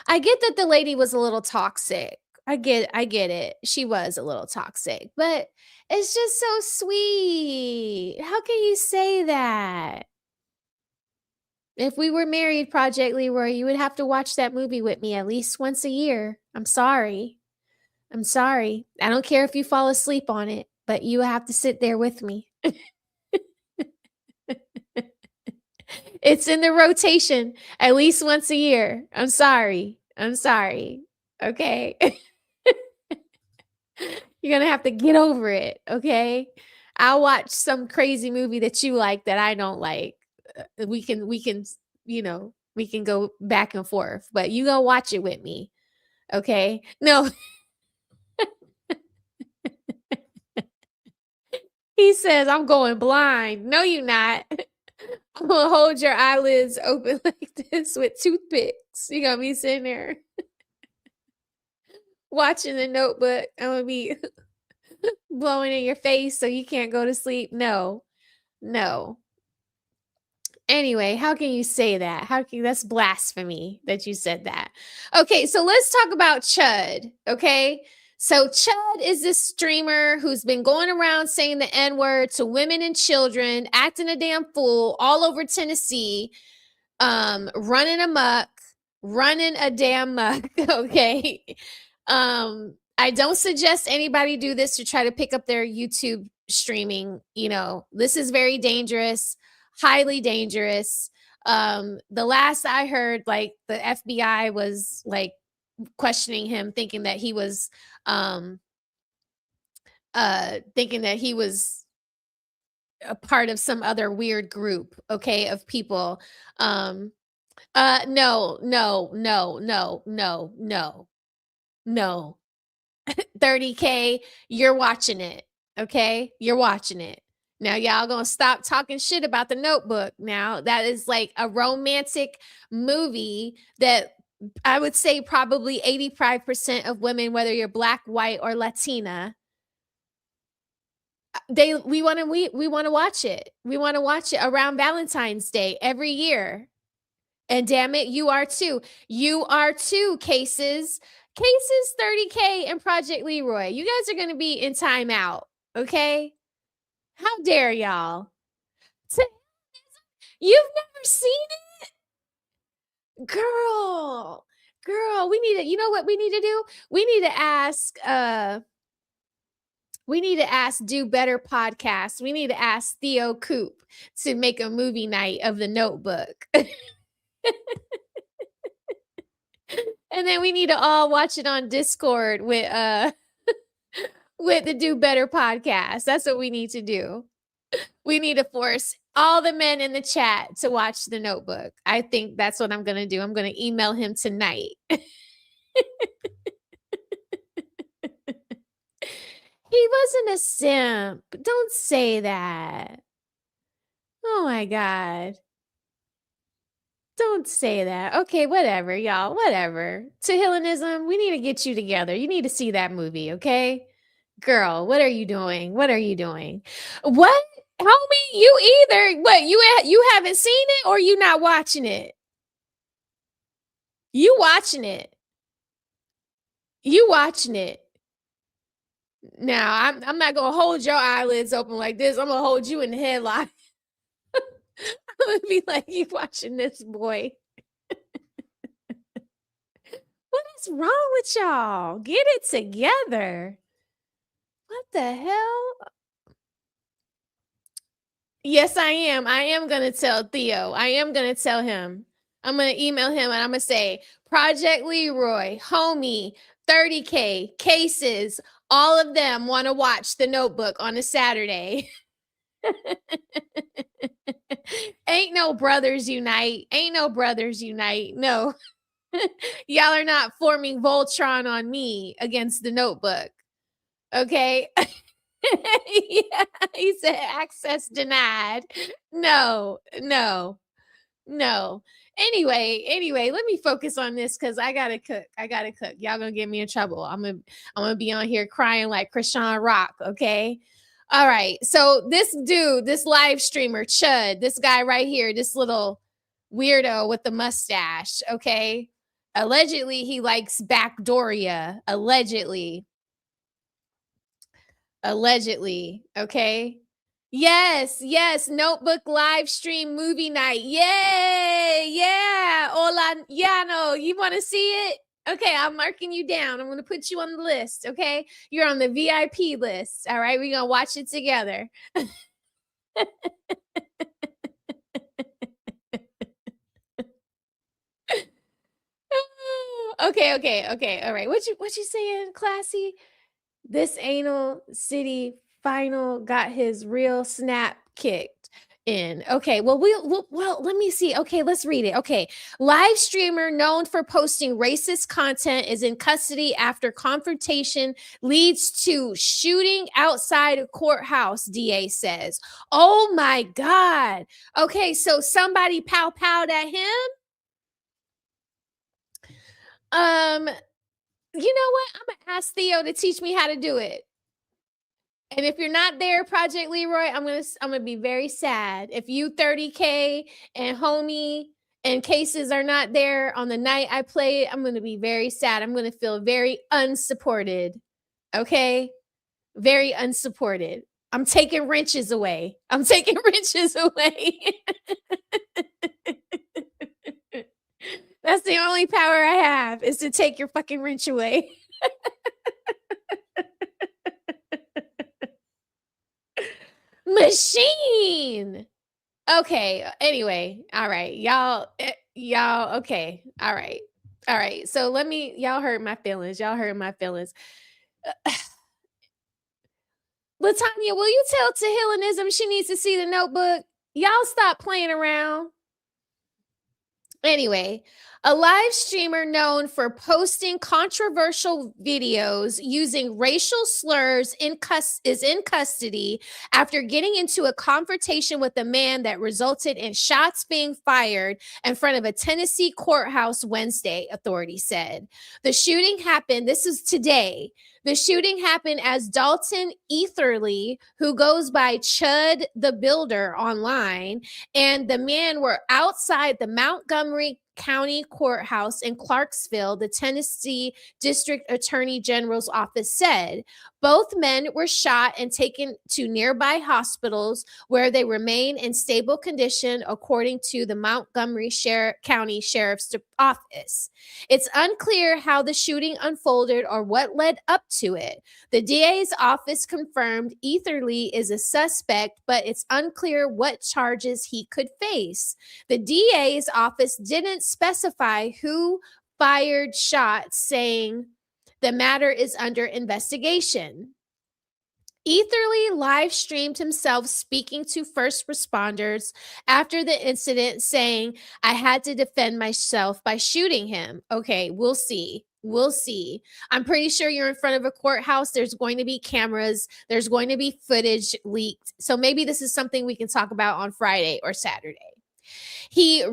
I get that the lady was a little toxic. I get it. She was a little toxic, but it's just so sweet. How can you say that? If we were married, Project Leroy, you would have to watch that movie with me at least once a year. I'm sorry. I don't care if you fall asleep on it, but you have to sit there with me. It's in the rotation at least once a year. I'm sorry. Okay. You're going to have to get over it. Okay. I'll watch some crazy movie that you like that I don't like. We can, we can go back and forth, but you go watch it with me. Okay. No. He says, I'm going blind. No, you're not. I'm gonna hold your eyelids open like this with toothpicks. You're gonna be sitting there watching the Notebook. I'm gonna be blowing in your face so you can't go to sleep. No. Anyway, how can you say that? That's blasphemy that you said that. Okay, so let's talk about Chud. Okay. So Chud is this streamer who's been going around saying the N-word to women and children, acting a damn fool all over Tennessee, running a damn muck. Okay. I don't suggest anybody do this to try to pick up their YouTube streaming. This is very dangerous, highly dangerous. The last I heard, like, the FBI was like questioning him, thinking that he was a part of some other weird group, okay, of people. No. 30K, you're watching it, okay? You're watching it. Now, y'all gonna stop talking shit about the Notebook. Now, that is like a romantic movie that I would say probably 85% of women, whether you're Black, white, or Latina, we want to watch it. We want to watch it around Valentine's Day every year. And damn it, you are too. You are too, Cases. Cases, 30K, and Project Leroy. You guys are going to be in timeout, okay? How dare y'all? You've never seen it? Girl, we need to, you know what we need to do? We need to ask Do Better Podcast. We need to ask Theo Coop to make a movie night of the Notebook. And then we need to all watch it on Discord with the Do Better Podcast. That's what we need to do. We need to force all the men in the chat to watch the Notebook. I think that's what I'm going to do. I'm going to email him tonight. He wasn't a simp. Don't say that. Oh my God. Don't say that. Okay, whatever, y'all. Whatever. Tehillinism, we need to get you together. You need to see that movie, okay? Girl, what are you doing? What? Homie, you either. What, you haven't seen it or you not watching it? You watching it. Now, I'm not going to hold your eyelids open like this. I'm going to hold you in the headlock. I'm going to be like, you watching this, boy. What is wrong with y'all? Get it together. What the hell? Yes, I am. I am going to tell Theo. I am going to tell him. I'm going to email him and I'm going to say, Project Leroy, homie, 30K, Cases, all of them want to watch the Notebook on a Saturday. Ain't no brothers unite. No. Y'all are not forming Voltron on me against the Notebook. Okay? Yeah, he said access denied. No. Anyway, let me focus on this because I gotta cook. Y'all gonna get me in trouble. I'm gonna be on here crying like Krishan Rock, okay? All right. So this dude, this live streamer, Chud, this guy right here, this little weirdo with the mustache, okay? Allegedly, he likes Backdooria. Allegedly, okay? Yes. Notebook live stream movie night. Yay! Yeah. Hola, Yano. You want to see it? Okay, I'm marking you down. I'm going to put you on the list, okay? You're on the VIP list, all right? We're going to watch it together. Okay. All right. What you saying, Classy? This anal city final got his real snap kicked. in. Okay, well, well, let me see. Okay, let's read it. Okay, live streamer known for posting racist content is in custody after confrontation leads to shooting outside a courthouse, DA says. Oh my God. Okay, so somebody pow-powed at him. You know what? I'm gonna ask Theo to teach me how to do it. And if you're not there, Project Leroy, I'm gonna be very sad. If you 30K and homie and cases are not there on the night I play it, I'm gonna be very sad. I'm gonna feel very unsupported. Okay? Very unsupported. I'm taking wrenches away. I'm taking wrenches away. That's the only power I have, is to take your fucking wrench away. Machine. Okay. Anyway, all right, y'all. Okay. All right. So y'all hurt my feelings. Latanya, will you tell Tehillinism she needs to see the notebook? Y'all stop playing around. Anyway, a live streamer known for posting controversial videos using racial slurs is in custody after getting into a confrontation with a man that resulted in shots being fired in front of a Tennessee courthouse Wednesday, authorities said. The shooting happened, this is today. The shooting happened as Dalton Etherly, who goes by Chud the Builder online, and the man were outside the Montgomery County Courthouse in Clarksville, the Tennessee District Attorney General's office said. Both men were shot and taken to nearby hospitals where they remain in stable condition, according to the Montgomery County Sheriff's Office. It's unclear how the shooting unfolded or what led up to it. The DA's office confirmed Etherly is a suspect, but it's unclear what charges he could face. The DA's office didn't specify who fired shots, saying the matter is under investigation. Etherly live streamed himself speaking to first responders after the incident, saying, I had to defend myself by shooting him. Okay, we'll see. I'm pretty sure you're in front of a courthouse. There's going to be cameras. There's going to be footage leaked. So maybe this is something we can talk about on Friday or Saturday. He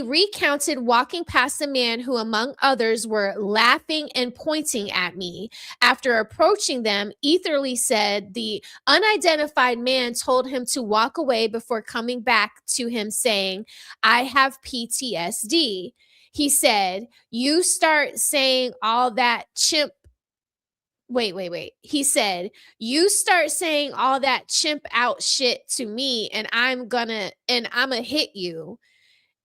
recounted walking past a man who, among others, were laughing and pointing at me. After approaching them, Etherly said the unidentified man told him to walk away before coming back to him, saying, I have PTSD. He said, you start saying all that chimp. Wait. He said, you start saying all that chimp out shit to me and I'm gonna hit you.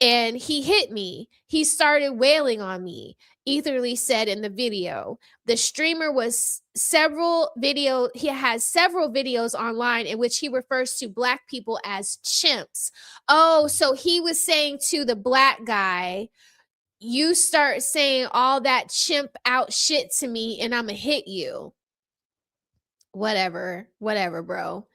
And he hit me. He started wailing on me, Etherly said in the video. The streamer he has several videos online in which he refers to Black people as chimps. Oh, so he was saying to the Black guy, you start saying all that chimp out shit to me and I'm gonna hit you. Whatever, bro.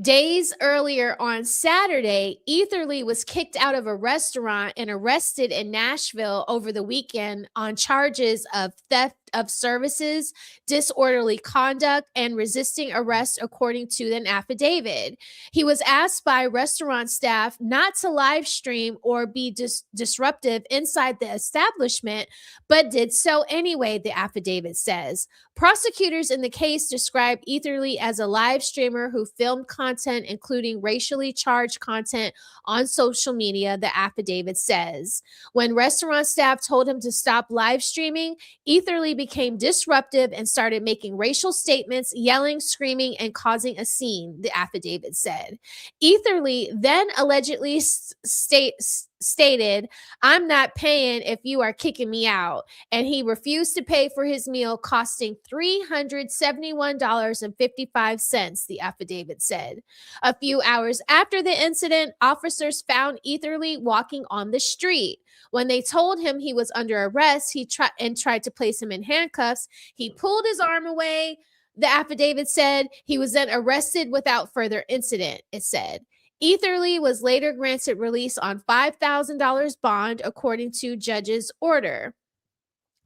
Days earlier on Saturday, Etherly was kicked out of a restaurant and arrested in Nashville over the weekend on charges of theft of services, disorderly conduct, and resisting arrest, according to an affidavit. He was asked by restaurant staff not to live stream or be disruptive inside the establishment, but did so anyway, the affidavit says. Prosecutors in the case described Etherly as a live streamer who filmed content, including racially charged content, on social media, the affidavit says. When restaurant staff told him to stop live streaming, Etherly became disruptive and started making racial statements, yelling, screaming, and causing a scene, the affidavit said. Etherly then allegedly stated, I'm not paying if you are kicking me out. And he refused to pay for his meal, costing $371.55, the affidavit said. A few hours after the incident, officers found Etherly walking on the street. When they told him he was under arrest, he tried to place him in handcuffs. He pulled his arm away, the affidavit said. He was then arrested without further incident, it said. Etherly was later granted release on $5,000 bond, according to judge's order.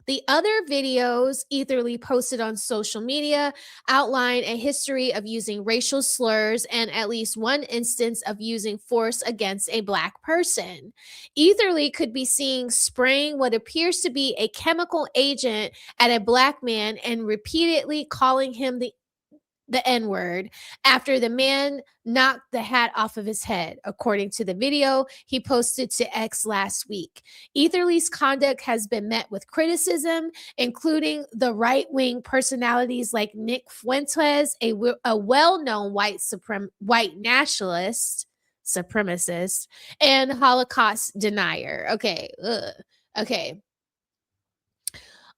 The other videos Etherly posted on social media outline a history of using racial slurs and at least one instance of using force against a Black person. Etherly could be seen spraying what appears to be a chemical agent at a Black man and repeatedly calling him the N-word after the man knocked the hat off of his head, according to the video he posted to X last week. Etherly's conduct has been met with criticism, including the right-wing personalities like Nick Fuentes, a well-known white nationalist, supremacist, and Holocaust denier. Okay.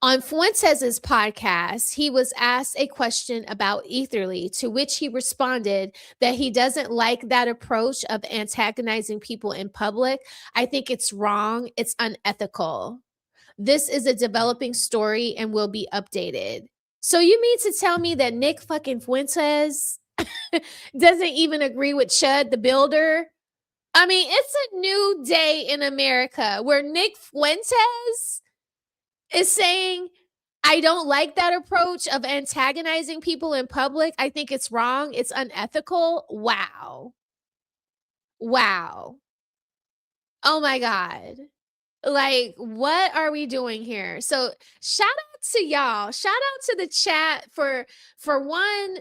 On Fuentes' podcast, he was asked a question about Etherly, to which he responded that he doesn't like that approach of antagonizing people in public. I think it's wrong. It's unethical. This is a developing story and will be updated. So you mean to tell me that Nick fucking Fuentes doesn't even agree with Chud the Builder? I mean, it's a new day in America where Nick Fuentes is saying, I don't like that approach of antagonizing people in public. I think it's wrong. It's unethical. Wow. Oh my God. Like, what are we doing here? So shout out to y'all. Shout out to the chat for one,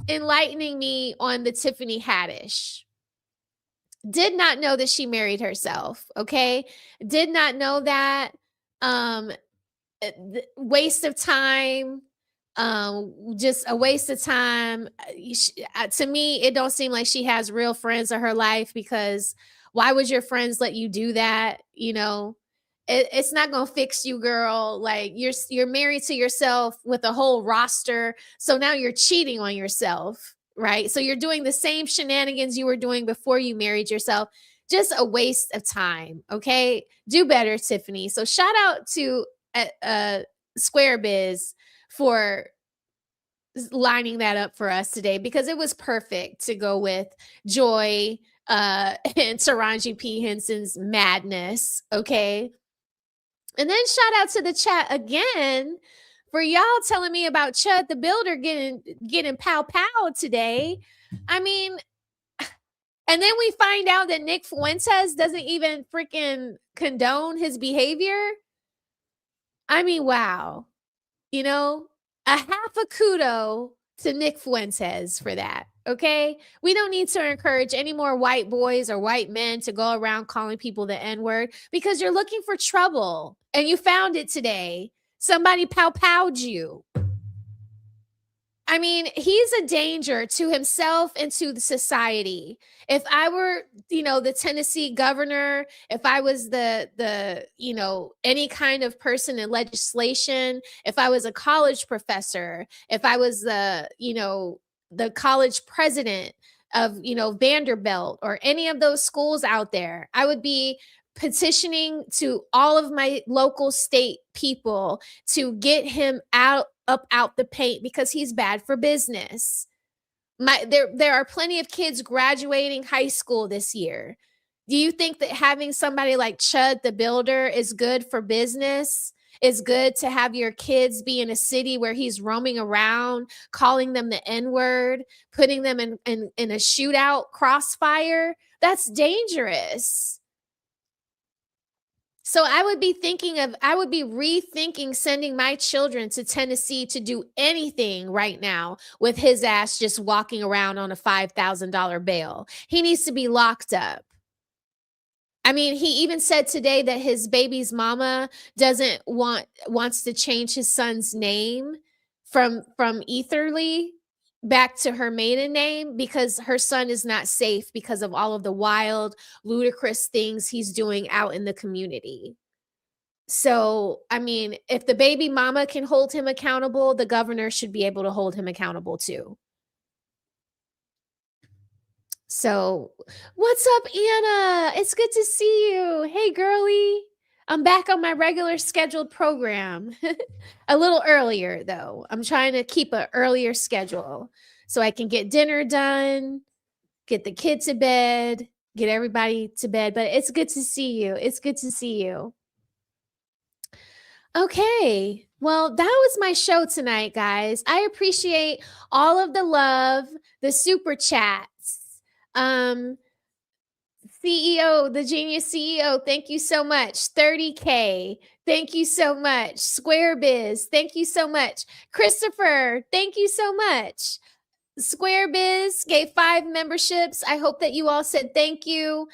enlightening me on the Tiffany Haddish. Did not know that she married herself. Okay. Did not know that. Waste of time, just a waste of time. To me, it don't seem like she has real friends in her life, because why would your friends let you do that? You know, it's not gonna fix you, girl. Like, you're married to yourself with a whole roster, so now you're cheating on yourself, right? So you're doing the same shenanigans you were doing before you married yourself. Just a waste of time. Okay, do better, Tiffany. So shout out to Square Biz for lining that up for us today, because it was perfect to go with Joy and Taraji P. Henson's madness. Okay. And then shout out to the chat again for y'all telling me about Chud the Builder getting pow today. I mean, and then we find out that Nick Fuentes doesn't even freaking condone his behavior. I mean, wow. You know, a half a kudo to Nick Fuentes for that. Okay. We don't need to encourage any more white boys or white men to go around calling people the N-word, because you're looking for trouble and you found it today. Somebody pow-powed you. I mean, he's a danger to himself and to the society. If I were, the Tennessee governor, if I was the any kind of person in legislation, if I was a college professor, if I was the college president of, Vanderbilt or any of those schools out there, I would be petitioning to all of my local state people to get him out the paint, because he's bad for business. There are plenty of kids graduating high school this year. Do you think that having somebody like Chud the Builder is good for business? Is good to have your kids be in a city where he's roaming around, calling them the N-word, putting them in a shootout crossfire? That's dangerous. So I would be rethinking sending my children to Tennessee to do anything right now with his ass just walking around on a $5,000 bail. He needs to be locked up. I mean, he even said today that his baby's mama wants to change his son's name from Etherly back to her maiden name, because her son is not safe because of all of the wild, ludicrous things he's doing out in the community. So, I mean, if the baby mama can hold him accountable, the governor should be able to hold him accountable too. So, what's up, Anna? It's good to see you. Hey, girly. I'm back on my regular scheduled program. A little earlier, though. I'm trying to keep an earlier schedule so I can get dinner done, get the kid to bed, get everybody to bed. But it's good to see you. It's good to see you. Okay. Well, that was my show tonight, guys. I appreciate all of the love, the super chats. CEO, the genius CEO, thank you so much. 30K, thank you so much. Square Biz, thank you so much. Christopher, thank you so much. Square Biz gave 5 memberships. I hope that you all said thank you.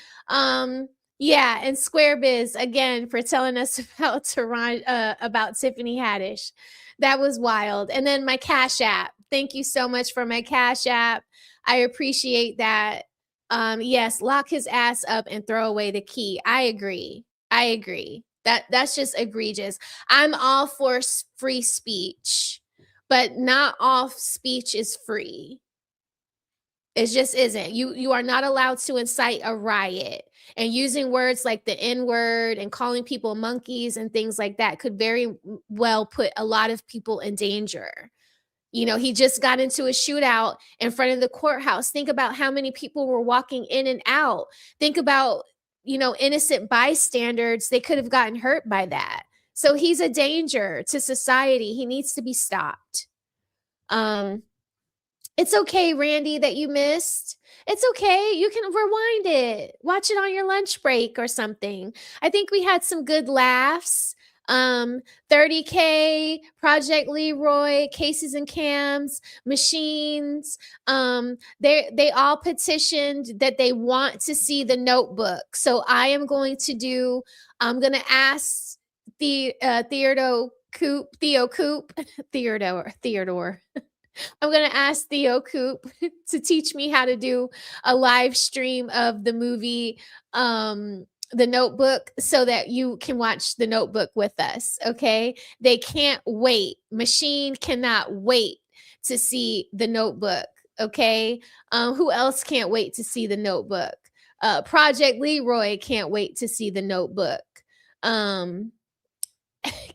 Yeah, and Square Biz again for telling us about Tiffany Haddish. That was wild. And then my Cash App. Thank you so much for my Cash App. I appreciate that. Yes, lock his ass up and throw away the key. I agree. That's just egregious. I'm all for free speech, but not all speech is free. It just isn't. You are not allowed to incite a riot, and using words like the N-word and calling people monkeys and things like that could very well put a lot of people in danger. You know, he just got into a shootout in front of the courthouse. Think about how many people were walking in and out. Think about, innocent bystanders. They could have gotten hurt by that. So he's a danger to society. He needs to be stopped. It's okay, Randy, that you missed. It's okay. You can rewind it. Watch it on your lunch break or something. I think we had some good laughs. 30K, Project Leroy, Cases and Cams, Machines. They all petitioned that they want to see the Notebook. So I'm going to ask Theodore Coop. I'm going to ask Theo Coop to teach me how to do a live stream of the movie, The Notebook, so that you can watch The Notebook with us. Okay. They can't wait. Machine cannot wait to see The Notebook. Okay. Who else can't wait to see The Notebook? Project Leroy can't wait to see The Notebook.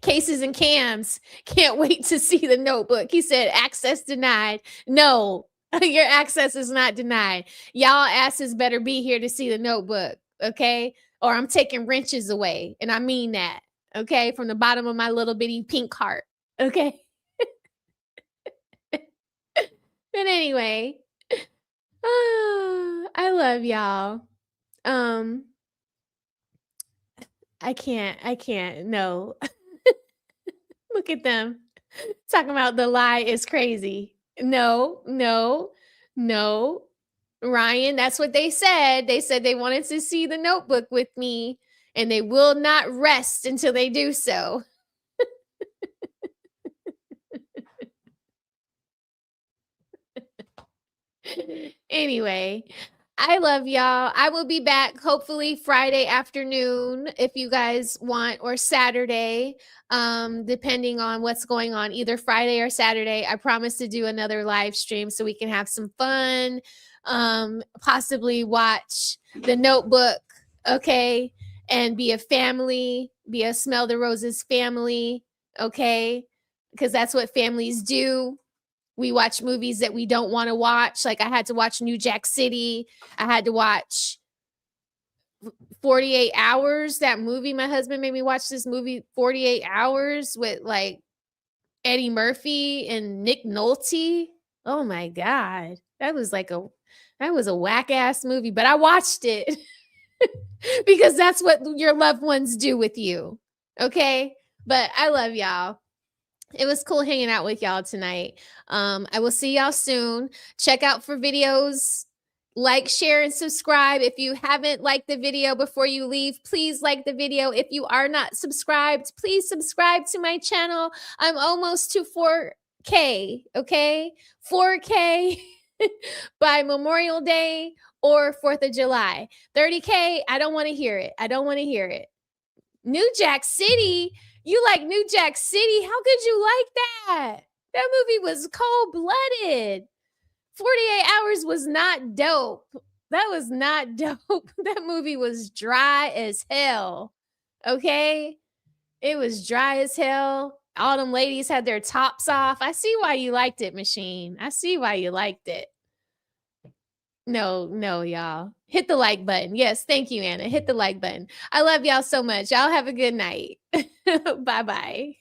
Cases and Cams can't wait to see The Notebook. He said access denied. No, your access is not denied. Y'all asses better be here to see The Notebook. Okay. Or I'm taking wrenches away. And I mean that. Okay. From the bottom of my little bitty pink heart. Okay. But anyway, I love y'all. I can't. No. Look at them talking about the lie is crazy. No. Ryan, that's what they said. They said they wanted to see The Notebook with me, and they will not rest until they do so. Anyway, I love y'all. I will be back hopefully Friday afternoon if you guys want, or Saturday, depending on what's going on, either Friday or Saturday. I promise to do another live stream so we can have some fun, possibly watch The Notebook, okay, and be a family, be a Smell the Roses family, okay, because that's what families do. We watch movies that we don't want to watch. Like I had to watch New Jack City. I had to watch 48 Hours. That movie, my husband made me watch this movie 48 Hours with like Eddie Murphy and Nick Nolte. Oh my God. That was a whack ass movie, but I watched it because that's what your loved ones do with you. Okay. But I love y'all. It was cool hanging out with y'all tonight. I will see y'all soon. Check out for videos. Like, share, and subscribe. If you haven't liked the video before you leave, please like the video. If you are not subscribed, please subscribe to my channel. I'm almost to 4K, okay? 4K by Memorial Day or 4th of July. 30K, I don't want to hear it. New Jack City. You like New Jack City? How could you like that? That movie was cold-blooded. 48 Hours was not dope. That was not dope. That movie was dry as hell. Okay? It was dry as hell. All them ladies had their tops off. I see why you liked it, Machine. I see why you liked it. No, y'all. Hit the like button. Yes, thank you, Anna. Hit the like button. I love y'all so much. Y'all have a good night. Bye-bye.